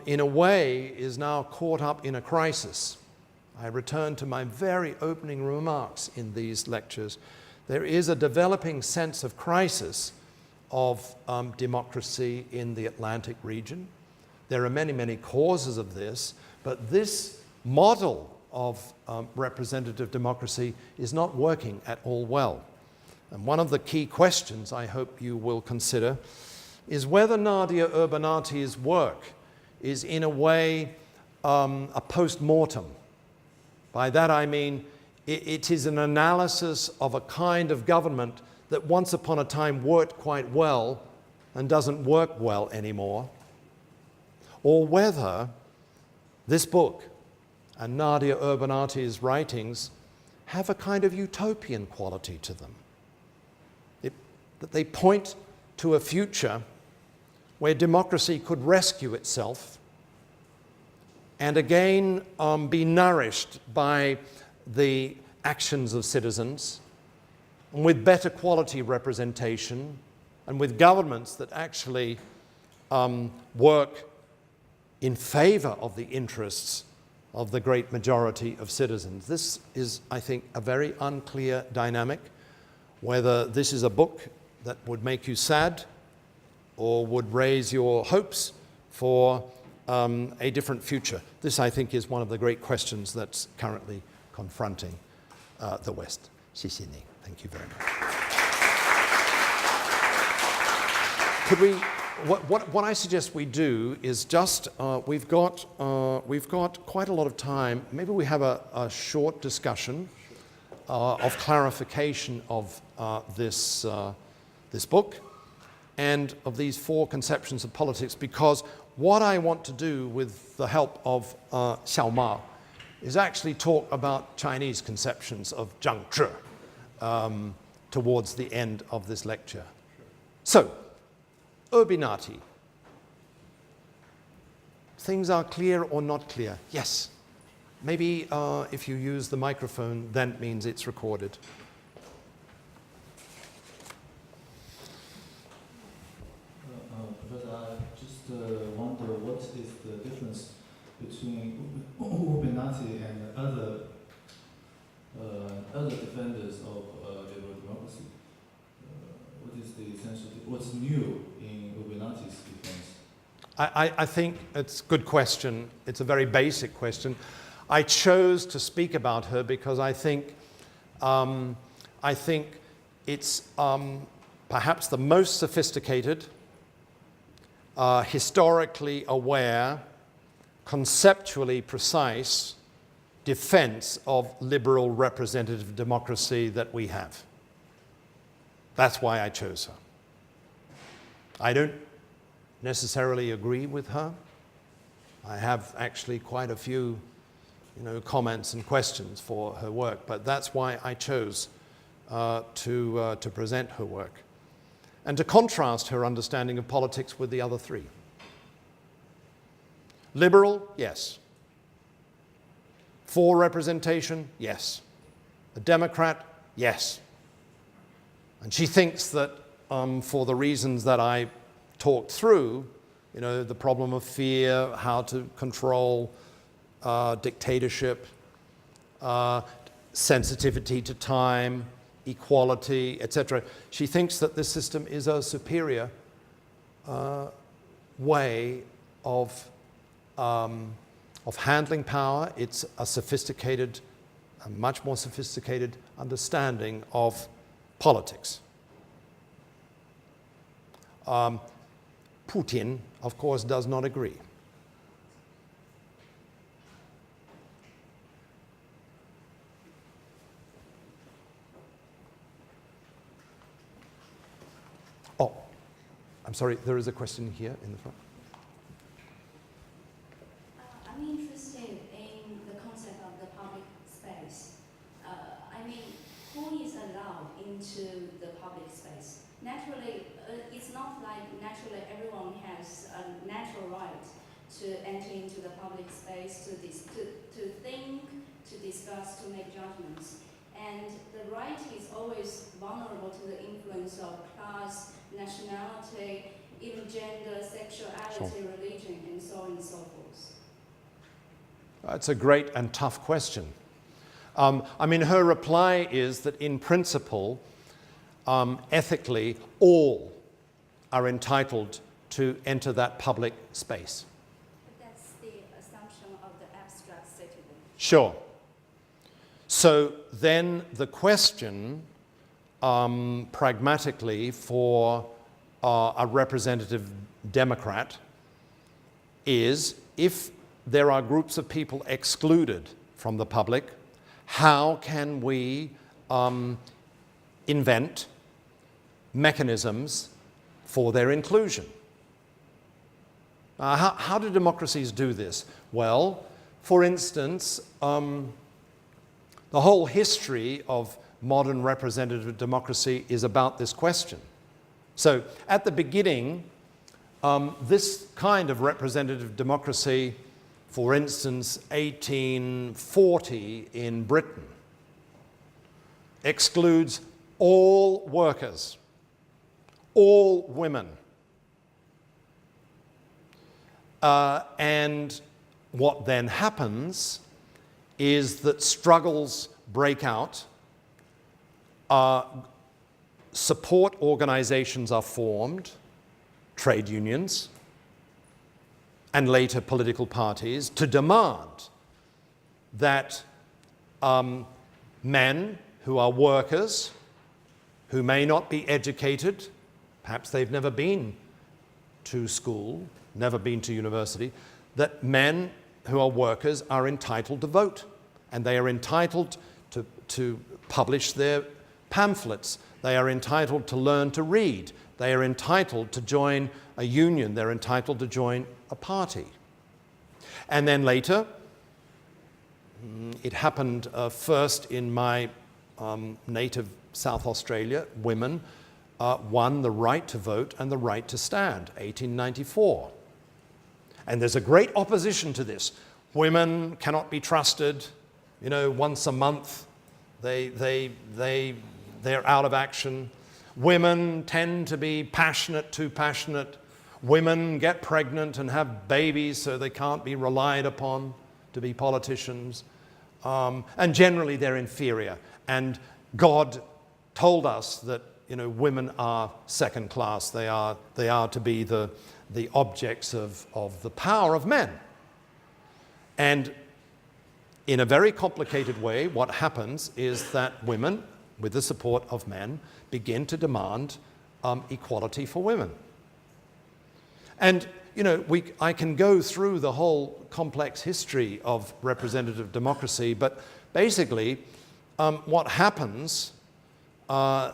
in a way, is now caught up in a crisis. I return to my very opening remarks in these lectures, there is a developing sense of crisis of democracy in the Atlantic region. There are many, many causes of this, but this model of representative democracy is not working at all well. And one of the key questions I hope you will consider is whether Nadia Urbinati's work is in a way a post-mortem. By that I mean it is an analysis of a kind of government that once upon a time worked quite well and doesn't work well anymore, or whether this book and Nadia Urbinati's writings have a kind of utopian quality to them. That they point to a future where democracy could rescue itself and again be nourished by the actions of citizens, and with better quality representation, and with governments that actually work in favor of the interests of the great majority of citizens. This is, I think, a very unclear dynamic, whether this is a book that would make you sad or would raise your hopes for a different future. This, I think, is one of the great questions that's currently confronting the West. 谢谢你. Thank you very much. Could we, what I suggest we do is just, we've got quite a lot of time. Maybe we have a short discussion of clarification of this book and of these four conceptions of politics, because what I want to do with the help of Xiao Mao is actually talk about Chinese conceptions of 政治 towards the end of this lecture. So, Urbinati. Things are clear or not clear? Yes. Maybe if you use the microphone, then it means it's recorded. Professor, I just wonder what is the difference between Urbinati and other defenders of liberal democracy. What is the essential? What's new in Urbinati's defense? I think it's a good question. It's a very basic question. I chose to speak about her because I think it's perhaps the most sophisticated, historically aware, conceptually precise defense of liberal representative democracy that we have. That's why I chose her. I don't necessarily agree with her. I have actually quite a few, comments and questions for her work, but that's why I chose to present her work and to contrast her understanding of politics with the other three. Liberal, yes. For representation, yes. A Democrat, yes. And she thinks that for the reasons that I talked through, the problem of fear, how to control dictatorship, sensitivity to time, equality, etc. She thinks that this system is a superior way of handling power. It's a much more sophisticated understanding of politics. Putin, of course, does not agree. Oh, I'm sorry, there is a question here in the front. I'm interested in the concept of the public space. Who is allowed into the public space? Naturally, it's not like naturally everyone has a natural right to enter into the public space, to think, to discuss, to make judgments. And the right is always vulnerable to the influence of class, nationality, even gender, sexuality, religion, and so on and so forth. That's a great and tough question. Her reply is that in principle, ethically, all are entitled to enter that public space. But that's the assumption of the abstract citizen. Sure. So then the question, pragmatically, for a representative Democrat is, if there are groups of people excluded from the public, how can we invent mechanisms for their inclusion? How do democracies do this? Well, for instance, the whole history of modern representative democracy is about this question. So at the beginning, this kind of representative democracy, for instance, 1840 in Britain, excludes all workers, all women. And what then happens is that struggles break out, support organizations are formed, trade unions, and later political parties, to demand that men who are workers, who may not be educated, perhaps they've never been to school, never been to university, that men who are workers are entitled to vote, and they are entitled to publish their pamphlets. They are entitled to learn to read. They are entitled to join a union. They're entitled to join a party. And then later, it happened first in my native South Australia, women won the right to vote and the right to stand, 1894. And there's a great opposition to this. Women cannot be trusted, you know, once a month they're out of action. Women tend to be passionate, too passionate. Women get pregnant and have babies, so they can't be relied upon to be politicians. And generally they're inferior. And God told us that, you know, women are second class. They are to be the objects of the power of men. And in a very complicated way, what happens is that women, with the support of men, begin to demand equality for women. And, you know, I can go through the whole complex history of representative democracy, but basically what happens by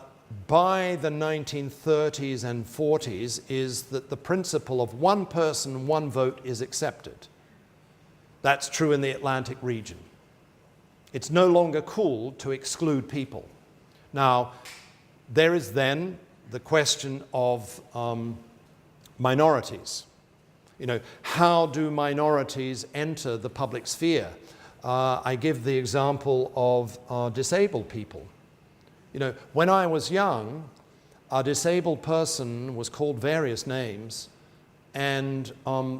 the 1930s and 40s is that the principle of one person, one vote is accepted. That's true in the Atlantic region. It's no longer cool to exclude people. Now, there is then the question of minorities. You know, how do minorities enter the public sphere? I give the example of disabled people. You know, when I was young, a disabled person was called various names, and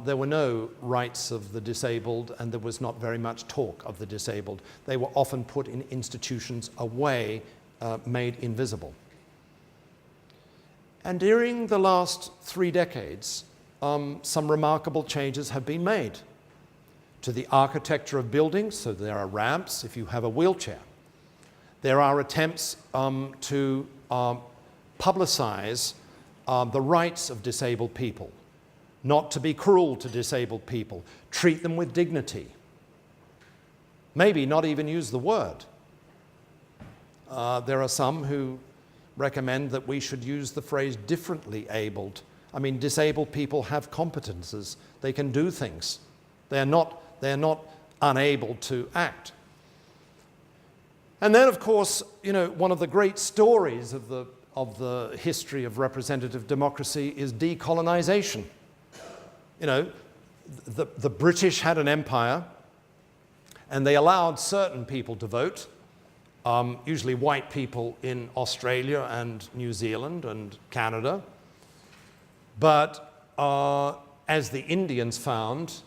there were no rights of the disabled, and there was not very much talk of the disabled. They were often put in institutions away, made invisible. And during the last 3 decades, some remarkable changes have been made to the architecture of buildings, so there are ramps if you have a wheelchair. There are attempts to publicize the rights of disabled people, not to be cruel to disabled people, treat them with dignity, maybe not even use the word. There are some who recommend that we should use the phrase differently abled. I mean, disabled people have competences. They can do things. They're not unable to act. And then, of course, you know, one of the great stories of the history of representative democracy is decolonization. You know, the British had an empire, and they allowed certain people to vote, usually white people in Australia and New Zealand and Canada. But as the Indians found,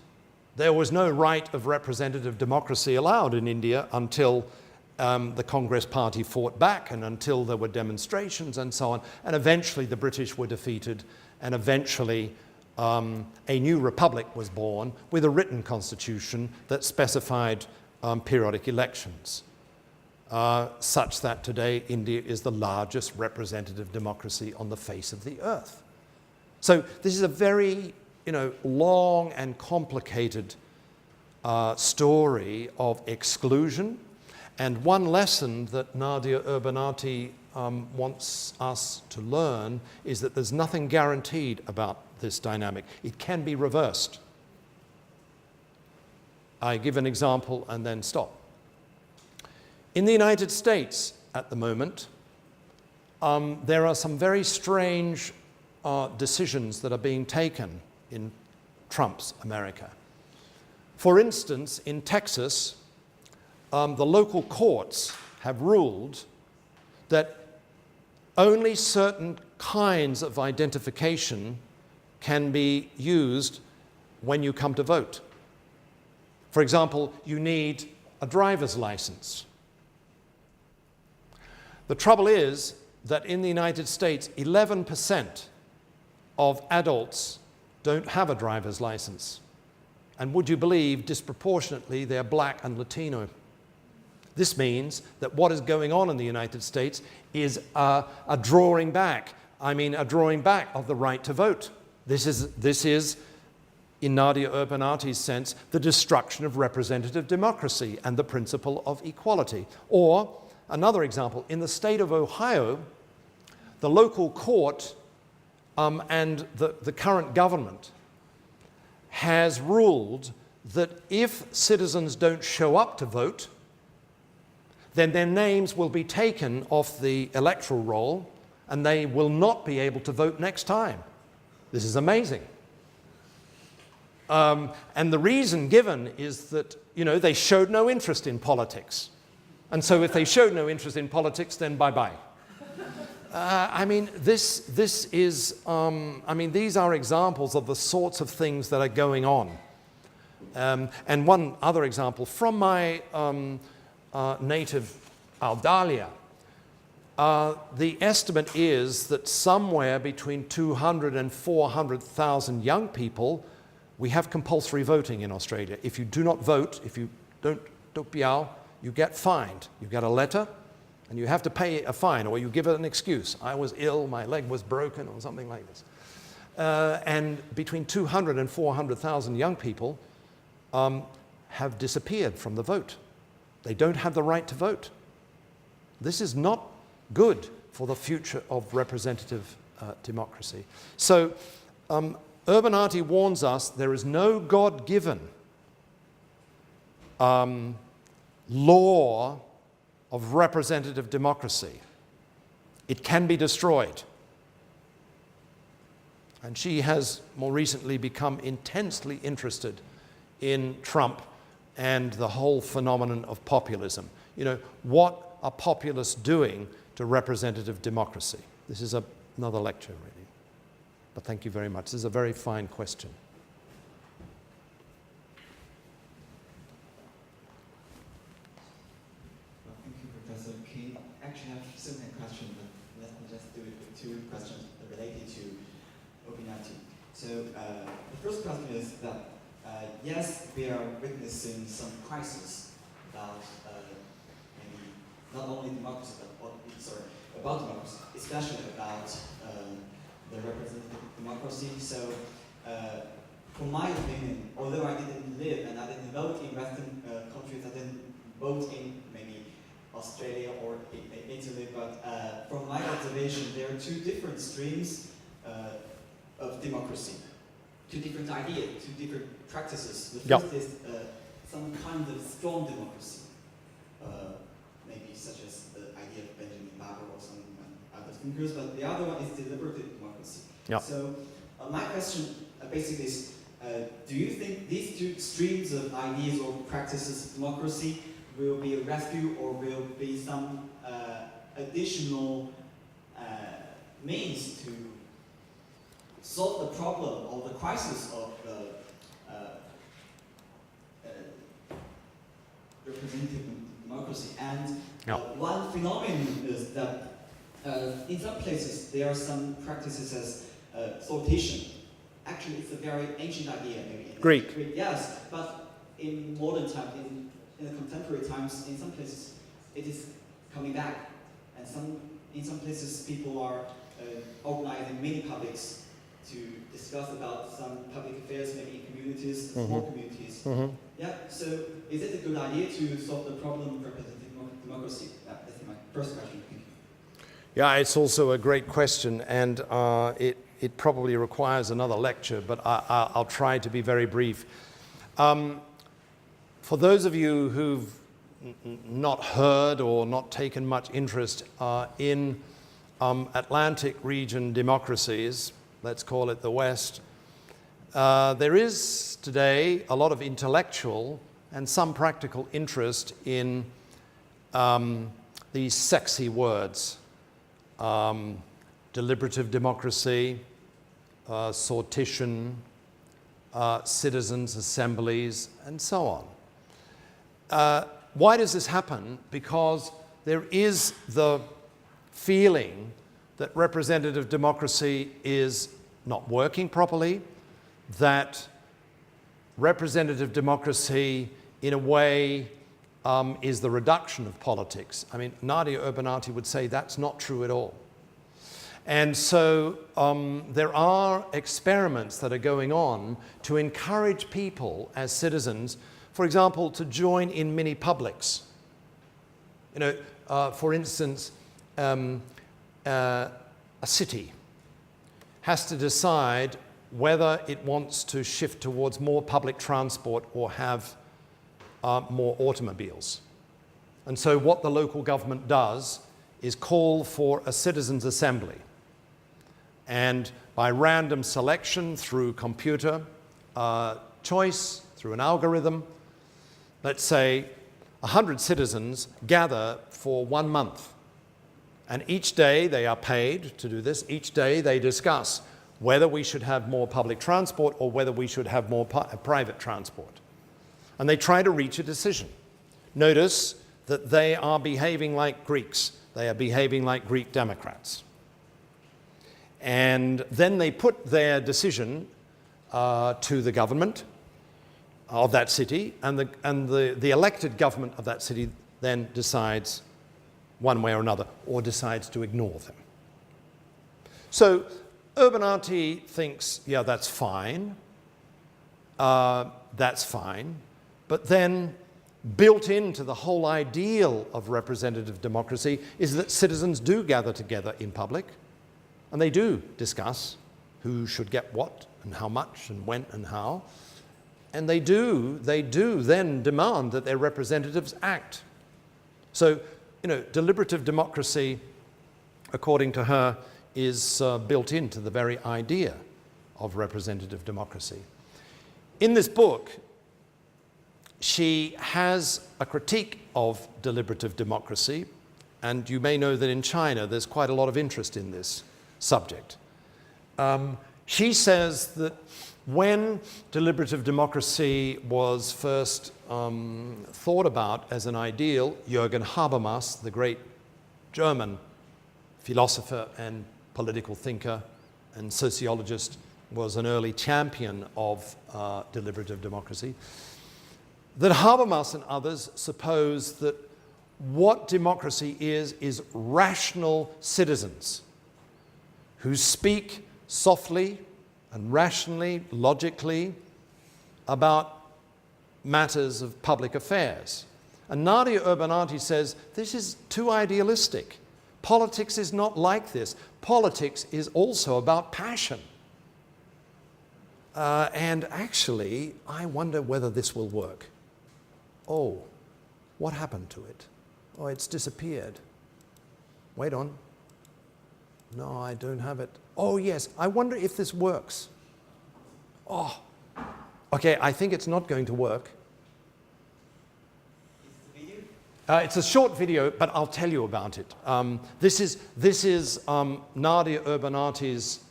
there was no right of representative democracy allowed in India until the Congress Party fought back, and until there were demonstrations and so on, and eventually the British were defeated, and eventually a new republic was born with a written constitution that specified periodic elections, such that today India is the largest representative democracy on the face of the earth. So this is a very, long and complicated story of exclusion. And one lesson that Nadia Urbinati wants us to learn is that there's nothing guaranteed about this dynamic. It can be reversed. I give an example and then stop. In the United States at the moment, there are some very strange decisions that are being taken in Trump's America. For instance, in Texas, the local courts have ruled that only certain kinds of identification can be used when you come to vote. For example, you need a driver's license. The trouble is that in the United States, 11% of adults don't have a driver's license. And would you believe, disproportionately, they're black and Latino. This means that what is going on in the United States is a drawing back. A drawing back of the right to vote. This is, in Nadia Urbinati's sense, the destruction of representative democracy and the principle of equality. Or, another example, in the state of Ohio, the local court and the current government has ruled that if citizens don't show up to vote, then their names will be taken off the electoral roll and they will not be able to vote next time. This is amazing. And the reason given is that, they showed no interest in politics. And so if they showed no interest in politics, then bye-bye. These are examples of the sorts of things that are going on. And one other example, from my native Aldalia, the estimate is that somewhere between 200 and 400,000 young people, we have compulsory voting in Australia. If you do not vote, if you don't piao, you get fined. You get a letter, and you have to pay a fine, or you give it an excuse. I was ill, my leg was broken, or something like this. And between 200 and 400,000 young people have disappeared from the vote. They don't have the right to vote. This is not good for the future of representative democracy. So Urbinati warns us there is no God-given law of representative democracy. It can be destroyed. And she has more recently become intensely interested in Trump and the whole phenomenon of populism. What are populists doing to representative democracy? This is another lecture, really. But thank you very much. This is a very fine question. Thank you, Professor Keane. Actually, I have so many questions, but let me just do it with two questions related to Urbinati. So the first question is that, yes, we are witnessing some crisis about maybe not only democracy, but about democracy, especially about the representative democracy. So, from my opinion, although I didn't live and I didn't vote in Western countries, I didn't vote in maybe Australia or Italy, but from my observation, there are two different streams of democracy, two different ideas, two different practices. The first is some kind of strong democracy, maybe such as the idea of Benjamin Barber or some other thinkers, but the other one is deliberative democracy. Yeah. So my question basically is, do you think these two streams of ideas or practices of democracy will be a rescue or will be some additional means to solve the problem or the crisis of representative democracy? democracy. And Yeah. one phenomenon is that in some places there are some practices as sortition. Actually, it's a very ancient idea, maybe. Greek. Yes, but in modern times, in the contemporary times, in some places it is coming back. And in some places people are organizing mini publics to discuss about some public affairs, maybe in communities, small communities. Yeah, so is it a good idea to solve the problem of representative democracy? That's my first question. Thank you. Yeah, it's also a great question, and it probably requires another lecture, but I'll try to be very brief. For those of you who've not heard or not taken much interest in Atlantic region democracies, let's call it the West, there is today a lot of intellectual and some practical interest in these sexy words. Deliberative democracy, sortition, citizens' assemblies, and so on. Why does this happen? Because there is the feeling that representative democracy is not working properly, that representative democracy, in a way, is the reduction of politics. I mean, Nadia Urbinati would say that's not true at all. And so there are experiments that are going on to encourage people as citizens, for example, to join in mini publics. You know, for instance, a city has to decide whether it wants to shift towards more public transport or have more automobiles. And so what the local government does is call for a citizens' assembly. And by random selection through computer choice, through an algorithm, let's say 100 citizens gather for 1 month. And each day they are paid to do this. Each day they discuss whether we should have more public transport or whether we should have more private transport. And they try to reach a decision. Notice that they are behaving like Greeks. They are behaving like Greek Democrats. And then they put their decision to the government of that city, and the elected government of that city then decides one way or another, or decides to ignore them. So Urbinati thinks, yeah, that's fine. That's fine. But then built into the whole ideal of representative democracy is that citizens do gather together in public, and they do discuss who should get what and how much and when and how. And they do then demand that their representatives act. So, you know, deliberative democracy, according to her, is built into the very idea of representative democracy. In this book, she has a critique of deliberative democracy, and you may know that in China there's quite a lot of interest in this subject. She says that when deliberative democracy was first thought about as an ideal, Jürgen Habermas, the great German philosopher and political thinker and sociologist, was an early champion of deliberative democracy, that Habermas and others suppose that what democracy is rational citizens who speak softly and rationally, logically, about matters of public affairs. And Nadia Urbinati says, this is too idealistic. Politics is not like this. Politics is also about passion. And actually, I wonder whether this will work. Oh, what happened to it? Oh, it's disappeared. Wait on. No, I don't have it. Oh, yes, I wonder if this works. Oh, okay, I think it's not going to work. Is the video? It's a short video, but I'll tell you about it. This is Nadia Urbinati's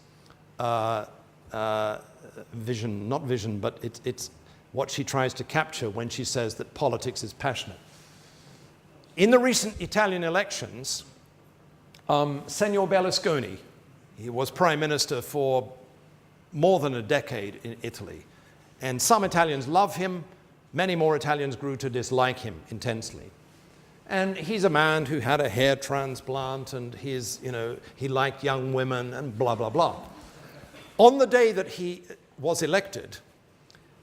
vision, not vision, but it's what she tries to capture when she says that politics is passionate. In the recent Italian elections, Signor Berlusconi, he was prime minister for more than a decade in Italy. And some Italians love him, many more Italians grew to dislike him intensely. And he's a man who had a hair transplant and he liked young women and blah, blah, blah. On the day that he was elected,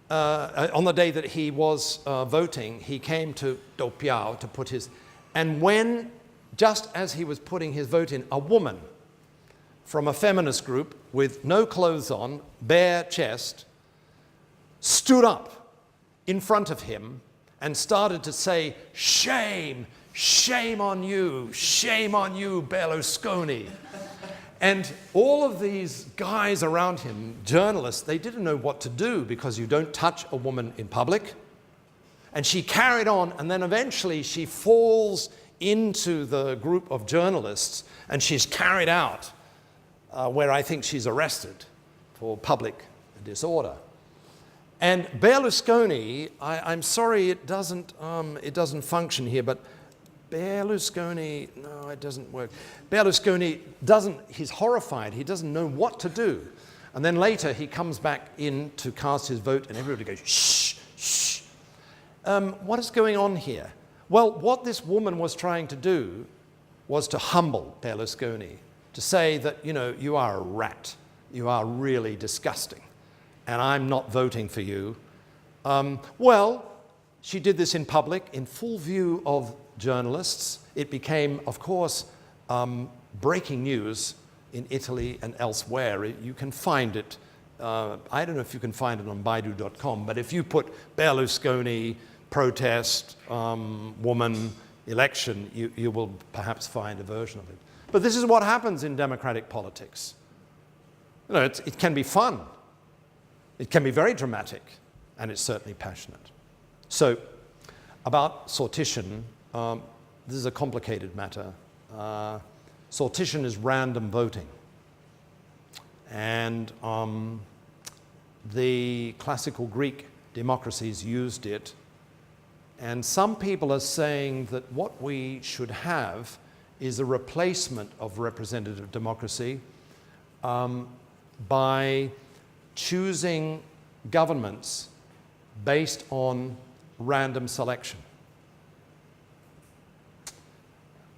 on the day that he was voting, he came to Doppiao to put his... And when, just as he was putting his vote in, a woman from a feminist group with no clothes on, bare chest, stood up in front of him and started to say, "Shame, shame on you, Berlusconi." And all of these guys around him, journalists, they didn't know what to do because you don't touch a woman in public. And she carried on, and then eventually she falls into the group of journalists and she's carried out where I think she's arrested for public disorder. And Berlusconi, I'm sorry it doesn't function here, but Berlusconi, no, it doesn't work. Berlusconi he's horrified, he doesn't know what to do. And then later he comes back in to cast his vote and everybody goes, shh, shh. What is going on here? Well, what this woman was trying to do was to humble Berlusconi, to say that, you are a rat, you are really disgusting, and I'm not voting for you. Well, she did this in public, in full view of journalists. It became, of course, breaking news in Italy and elsewhere. You can find it. I don't know if you can find it on Baidu.com, but if you put Berlusconi, protest, woman, election, you will perhaps find a version of it. But this is what happens in democratic politics. It can be fun. It can be very dramatic, and it's certainly passionate. So, about sortition, this is a complicated matter. Sortition is random voting. And the classical Greek democracies used it. And some people are saying that what we should have is a replacement of representative democracy by choosing governments based on random selection.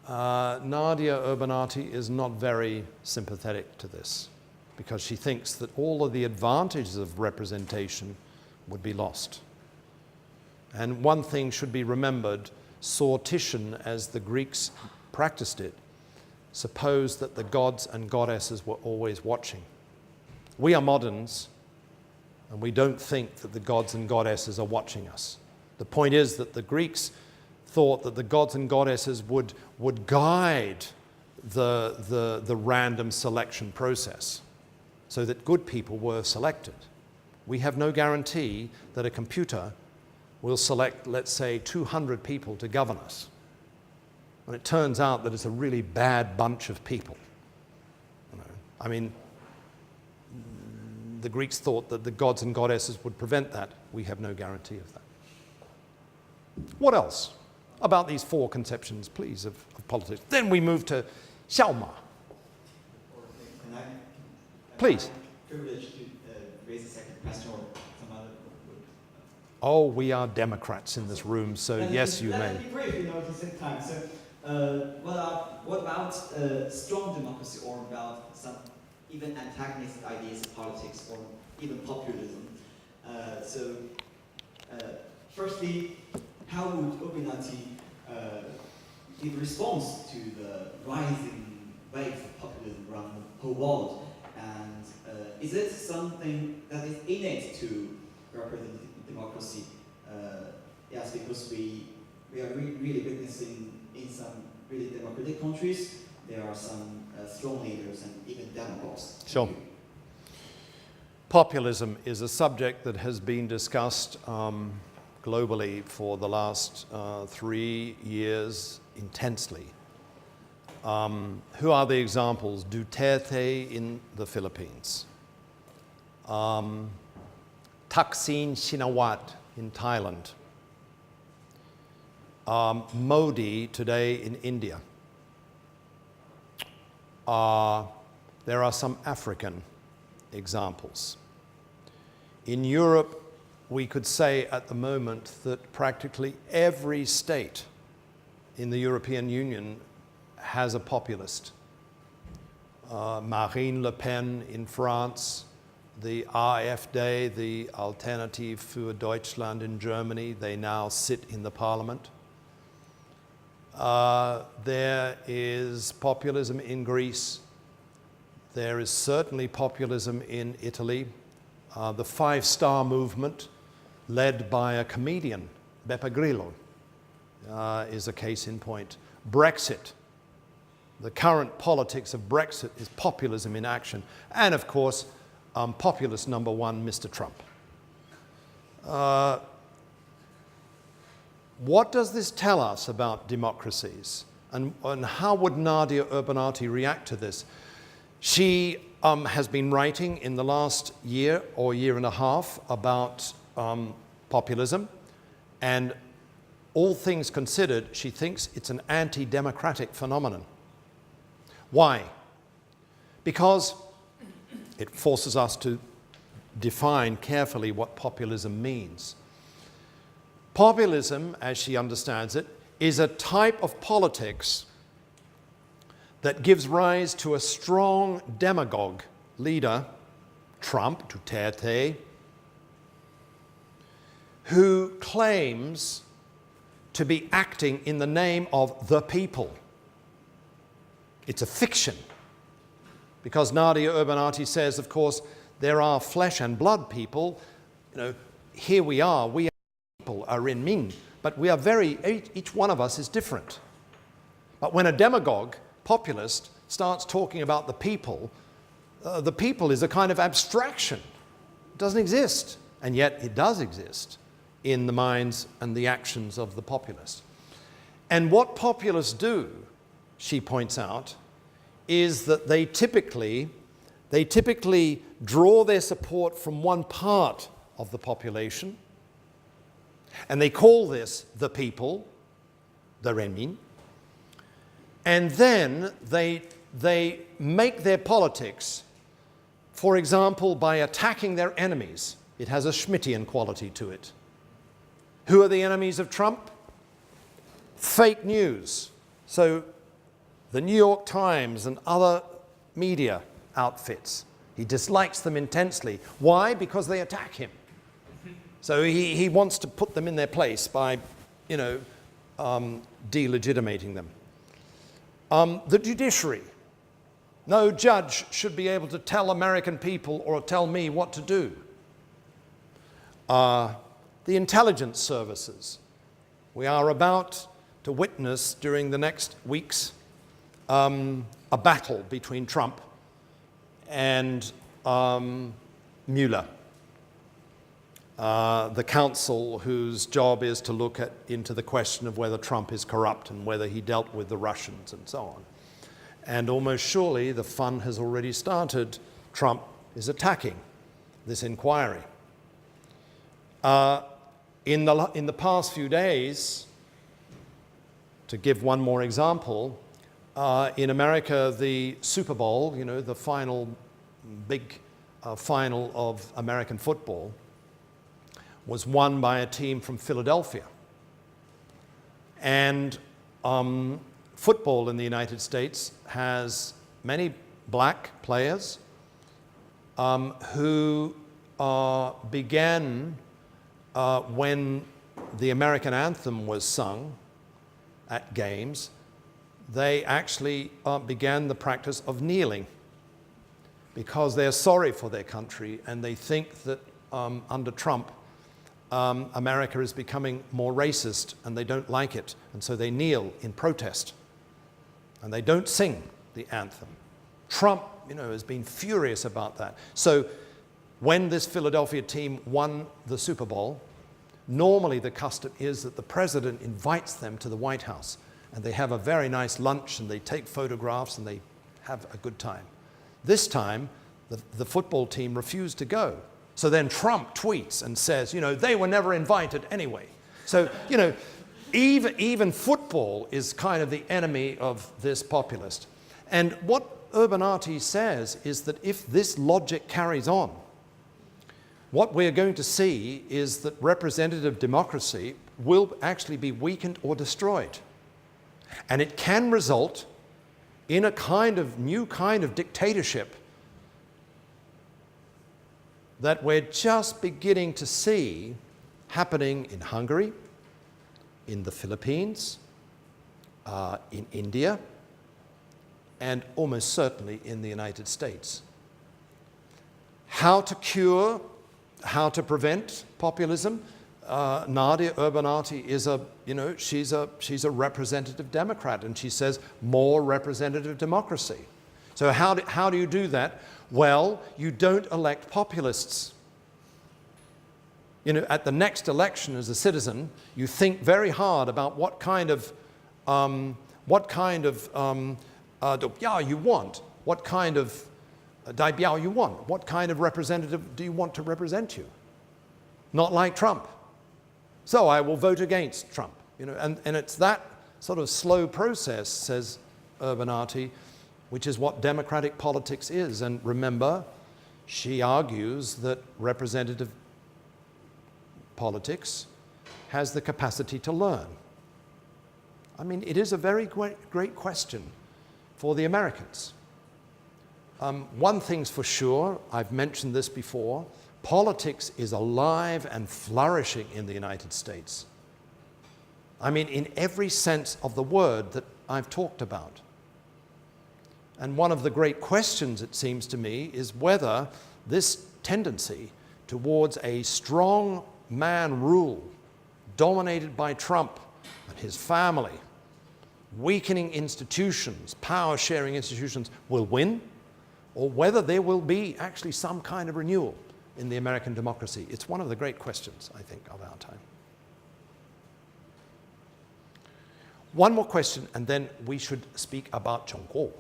Nadia Urbinati is not very sympathetic to this because she thinks that all of the advantages of representation would be lost. And one thing should be remembered, sortition, as the Greeks practiced it, supposed that the gods and goddesses were always watching. We are moderns, and we don't think that the gods and goddesses are watching us. The point is that the Greeks thought that the gods and goddesses would guide the random selection process so that good people were selected. We have no guarantee that a computer will select, let's say, 200 people to govern us. And it turns out that it's a really bad bunch of people. I mean, the Greeks thought that the gods and goddesses would prevent that. We have no guarantee of that. What else about these four conceptions, please, of politics? Then we move to Xiaoma. Please. Privileged to raise a second question or some other would. Oh, we are Democrats in this room, so yes, you may. Let me be brief, at the same time. So, what about strong democracy, or about some even antagonistic ideas of politics, or even populism? Firstly, how would Urbinati give a response to the rising wave of populism around the whole world? And is it something that is innate to representative democracy? Yes, because we are really witnessing in some really democratic countries, there are some strong leaders and even demagogues. Sure. Populism is a subject that has been discussed globally for the last 3 years intensely. Who are the examples? Duterte in the Philippines. Thaksin Shinawatra in Thailand. Modi today in India. There are some African examples. In Europe, we could say at the moment that practically every state in the European Union has a populist. Marine Le Pen in France, the AfD, the Alternative für Deutschland in Germany, they now sit in the parliament. There is populism in Greece. There is certainly populism in Italy. The Five Star Movement, led by a comedian, Beppe Grillo, is a case in point. Brexit, the current politics of Brexit is populism in action. And of course, populist number one, Mr. Trump. What does this tell us about democracies? And how would Nadia Urbinati react to this? She has been writing in the last year or year and a half about populism, and all things considered, she thinks it's an anti-democratic phenomenon. Why? Because it forces us to define carefully what populism means. Populism, as she understands it, is a type of politics that gives rise to a strong demagogue leader, Trump, Duterte, who claims to be acting in the name of the people. It's a fiction, because Nadia Urbinati says, of course, there are flesh and blood people. You know, here we are people, are in Ming, but we are each one of us is different. But when a demagogue, populist, starts talking about the people is a kind of abstraction. It doesn't exist, and yet it does exist in the minds and the actions of the populace. And what populists do, she points out, is that they typically draw their support from one part of the population, and they call this the people, the Renmin, and then they make their politics, for example, by attacking their enemies. It has a Schmittian quality to it. Who are the enemies of Trump? Fake news. So the New York Times and other media outfits, he dislikes them intensely. Why? Because they attack him. So he wants to put them in their place by, delegitimating them. The judiciary. No judge should be able to tell American people or tell me what to do. The intelligence services. We are about to witness during the next weeks a battle between Trump and Mueller, the council whose job is to look into the question of whether Trump is corrupt and whether he dealt with the Russians and so on. And almost surely the fun has already started. Trump is attacking this inquiry. In the past few days, to give one more example, in America, the Super Bowl, the final big final of American football, was won by a team from Philadelphia. And football in the United States has many black players who began when the American anthem was sung at games. They actually began the practice of kneeling because they're sorry for their country and they think that under Trump, America is becoming more racist and they don't like it. And so they kneel in protest and they don't sing the anthem. Trump, has been furious about that. So when this Philadelphia team won the Super Bowl, normally the custom is that the president invites them to the White House and they have a very nice lunch and they take photographs and they have a good time. This time, the football team refused to go. So then Trump tweets and says, they were never invited anyway. So, even football is kind of the enemy of this populist. And what Urbinati says is that if this logic carries on, what we're going to see is that representative democracy will actually be weakened or destroyed. And it can result in a kind of new kind of dictatorship that we're just beginning to see happening in Hungary, in the Philippines, in India, and almost certainly in the United States. How to cure, how to prevent populism? Nadia Urbinati is she's a representative Democrat, and she says more representative democracy. So how do you do that? Well, you don't elect populists. At the next election as a citizen, you think very hard about what kind of you want, what kind of you want, what kind of representative do you want to represent you? Not like Trump. So I will vote against Trump. And it's that sort of slow process, says Urbinati, which is what democratic politics is. And remember, she argues that representative politics has the capacity to learn. I mean, it is a very great question for the Americans. One thing's for sure, I've mentioned this before, politics is alive and flourishing in the United States. I mean, in every sense of the word that I've talked about. And one of the great questions, it seems to me, is whether this tendency towards a strong man rule dominated by Trump and his family, weakening institutions, power-sharing institutions, will win, or whether there will be actually some kind of renewal in the American democracy. It's one of the great questions, I think, of our time. One more question, and then we should speak about Zhongguo.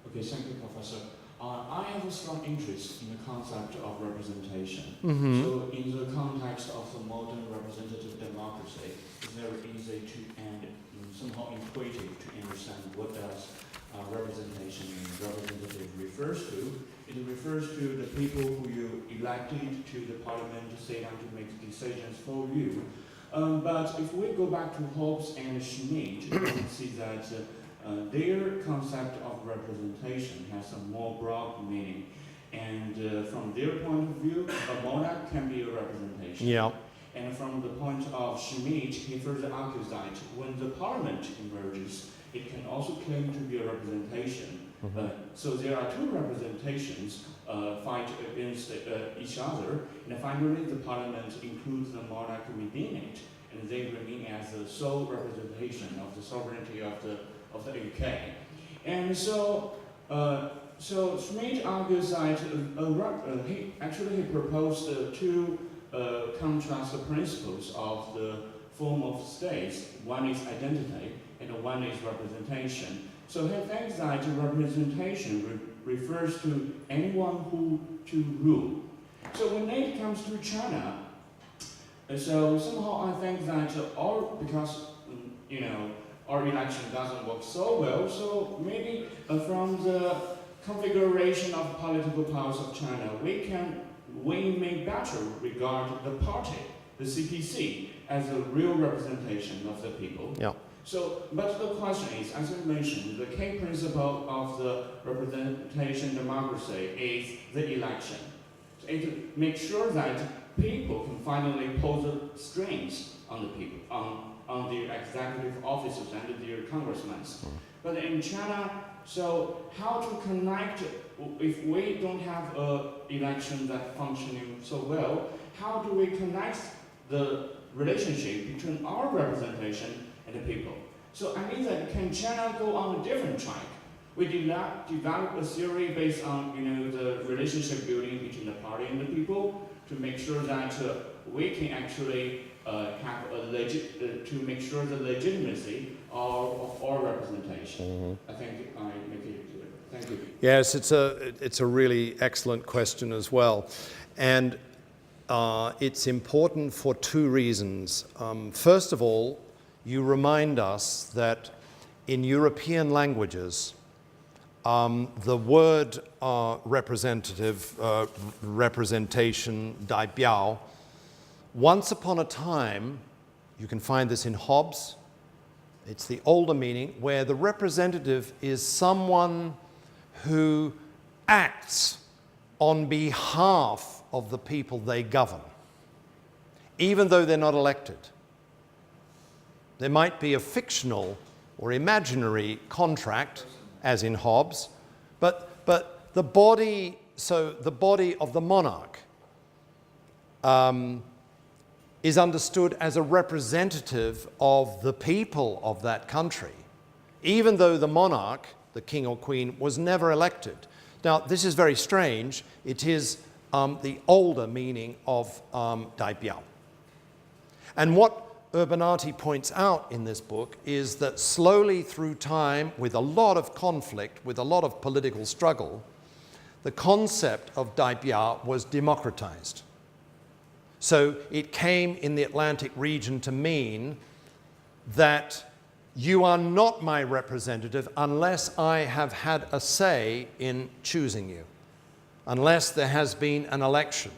Okay, thank you, Professor. I have a strong interest in the concept of representation. Mm-hmm. So in the context of the modern representative democracy, it's very easy to and somehow intuitive to understand what does representation and representative refers to. It refers to the people who you elected to the parliament to sit down to make decisions for you. But if we go back to Hobbes and Schmidt, we can see that their concept of representation has a more broad meaning. And from their point of view, a monarch can be a representation. Yeah. And from the point of Schmidt, he further argues that when the parliament emerges, it can also claim to be a representation. Mm-hmm. So there are two representations fight against each other, and finally the parliament includes the monarch within it, and they remain as the sole representation of the sovereignty of the UK. And so Schmidt argues that he proposed two contrast principles of the form of states. One is identity, and one is representation. So he thinks that representation refers to anyone who to rule. So when it comes to China, so somehow I think that because our election doesn't work so well, so maybe from the configuration of political powers of China, we may better regard the party, the CPC, as a real representation of the people. Yeah. So, but the question is, as I mentioned, the key principle of the representation democracy is the election. So it makes sure that people can finally pull the strings on the people, on their executive officers and their congressmen. But in China, so how to connect, if we don't have an election that functioning so well, how do we connect the relationship between our representation and the people? So I mean that can China go on a different track? We develop a theory based on the relationship building between the party and the people to make sure that we can actually have to make sure the legitimacy of our representation. Mm-hmm. I think I make it clear. Thank you. Yes, it's a really excellent question as well. And it's important for two reasons. First of all, you remind us that in European languages, the word representative, representation, 代表, once upon a time, you can find this in Hobbes, it's the older meaning, where the representative is someone who acts on behalf of the people they govern, even though they're not elected. There might be a fictional or imaginary contract, as in Hobbes, but the body, so the body of the monarch is understood as a representative of the people of that country, even though the monarch, the king or queen, was never elected. Now, this is very strange. It is the older meaning of 代表. And what Urbinati points out in this book is that slowly through time, with a lot of conflict, with a lot of political struggle, the concept of 代表 was democratized. So it came in the Atlantic region to mean that you are not my representative unless I have had a say in choosing you, unless there has been an election,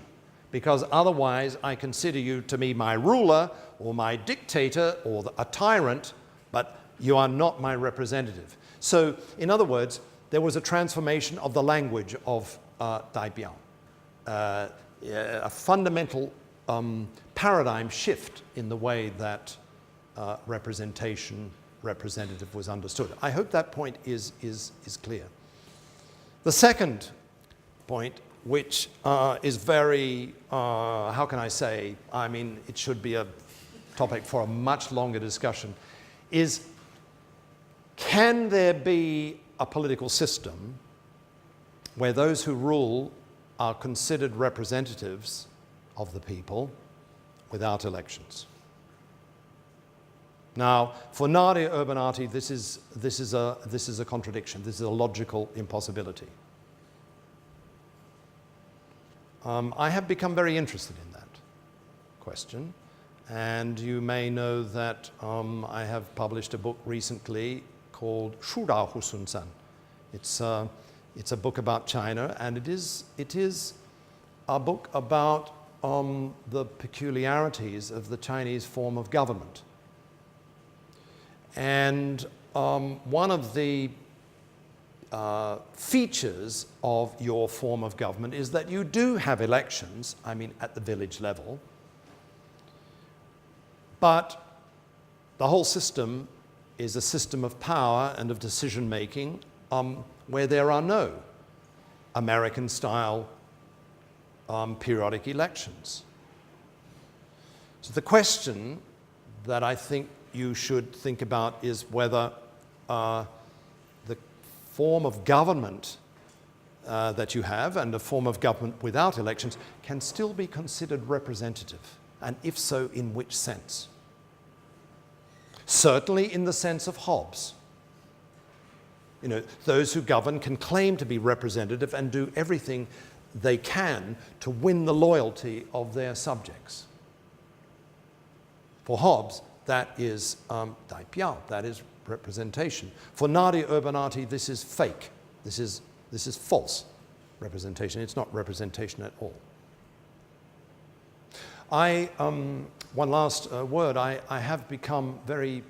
because otherwise I consider you to be my ruler or my dictator or a tyrant, but you are not my representative. So, in other words, there was a transformation of the language of 代表, a fundamental paradigm shift in the way that representative was understood. I hope that point is clear. The second point, which is very, how can I say, I mean, it should be a topic for a much longer discussion, is can there be a political system where those who rule are considered representatives of the people without elections? Now, for Nadia Urbinati, this is a contradiction. This is a logical impossibility. I have become very interested in that question, and you may know that I have published a book recently called 树大互损散. It's a book about China, and it is a book about the peculiarities of the Chinese form of government. And one of the features of your form of government is that you do have elections, I mean at the village level, but the whole system is a system of power and of decision making where there are no American-style periodic elections. So the question that I think you should think about is whether the form of government that you have and a form of government without elections can still be considered representative, and if so, in which sense? Certainly in the sense of Hobbes. You know, those who govern can claim to be representative and do everything they can to win the loyalty of their subjects. For Hobbes, that is 代表, that is representation. For Nadia Urbinati, this is fake. This is false representation. It's not representation at all. One last word, I have become very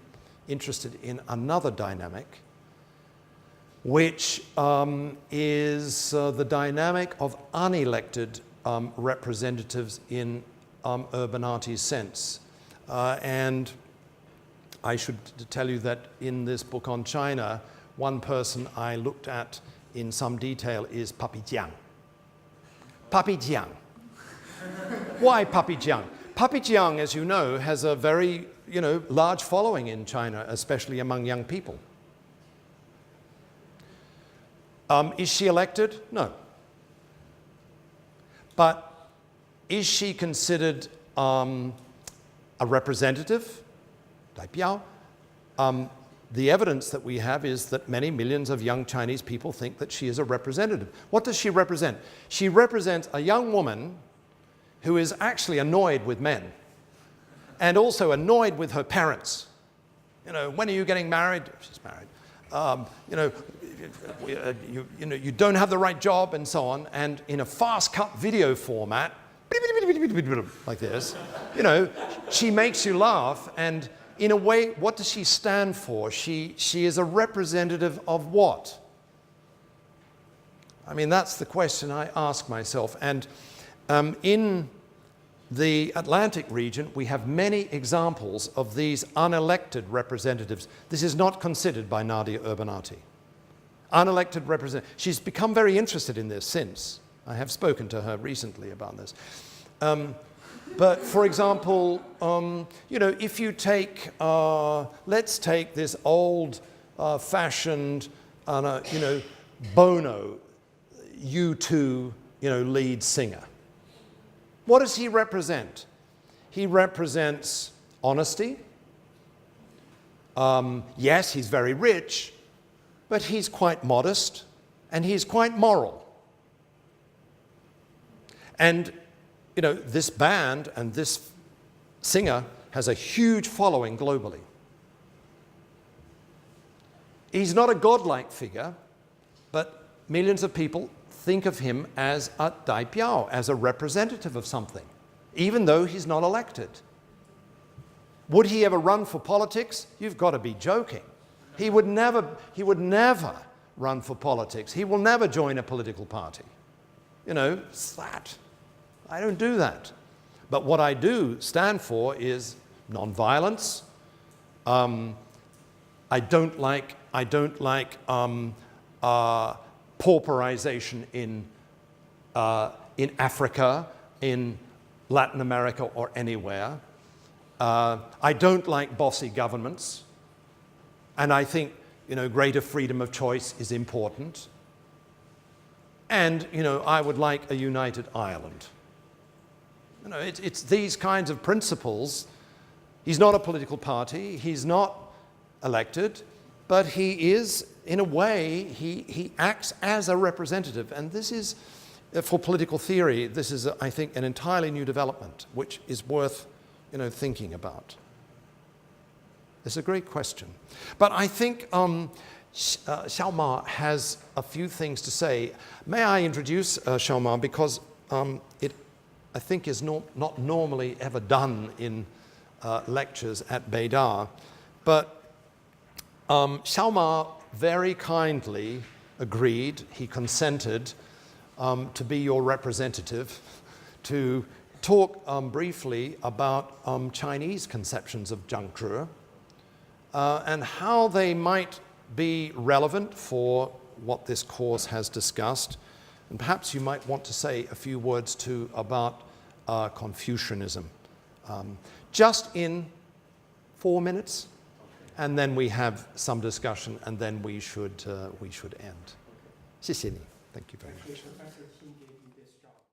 interested in another dynamic, which is the dynamic of unelected representatives in Urbinati's sense. And I should tell you that in this book on China, one person I looked at in some detail is Papi Jiang. Papi Jiang. Why Papi Jiang? Papi Jiang, as you know, has a very, large following in China, especially among young people. Is she elected? No. But is she considered a representative, 代表? the evidence that we have is that many millions of young Chinese people think that she is a representative. What does she represent? She represents a young woman who is actually annoyed with men and also annoyed with her parents. You know, when are you getting married? She's married. You don't have the right job and so on. And in a fast-cut video format, like this, you know, she makes you laugh. And in a way, what does she stand for? She is a representative of what? I mean, that's the question I ask myself. And in the Atlantic region, we have many examples of these unelected representatives. This is not considered by Nadia Urbinati. Unelected representative. She's become very interested in this since. I have spoken to her recently about this. But for example, you know, if you take, let's take this old-fashioned, you know, Bono, U2, you know, lead singer. What does he represent? He represents honesty. Yes, he's very rich, but he's quite modest and he's quite moral. And, you know, this band and this singer has a huge following globally. He's not a godlike figure, but millions of people think of him as a daipiao, as a representative of something, even though he's not elected. Would he ever run for politics? You've got to be joking. He would never run for politics. He will never join a political party. You know, it's that. I don't do that. But what I do stand for is nonviolence. I don't like pauperization in Africa, in Latin America, or anywhere. I don't like bossy governments, and I think, you know, greater freedom of choice is important. And, you know, I would like a united Ireland. You know, it's these kinds of principles. He's not a political party. He's not elected, but he is, in a way, he acts as a representative. And this is, for political theory, this is, I think, an entirely new development, which is worth, you know, thinking about. It's a great question. But I think Xiaoma has a few things to say. May I introduce Xiaoma, because it, I think, is not normally ever done in lectures at Beida. But Xiaoma very kindly agreed, he consented to be your representative, to talk briefly about Chinese conceptions of zhangzhi and how they might be relevant for what this course has discussed. And perhaps you might want to say a few words too about Confucianism. Just in 4 minutes, and then we have some discussion, and then we should end. 谢谢你. Thank you very much.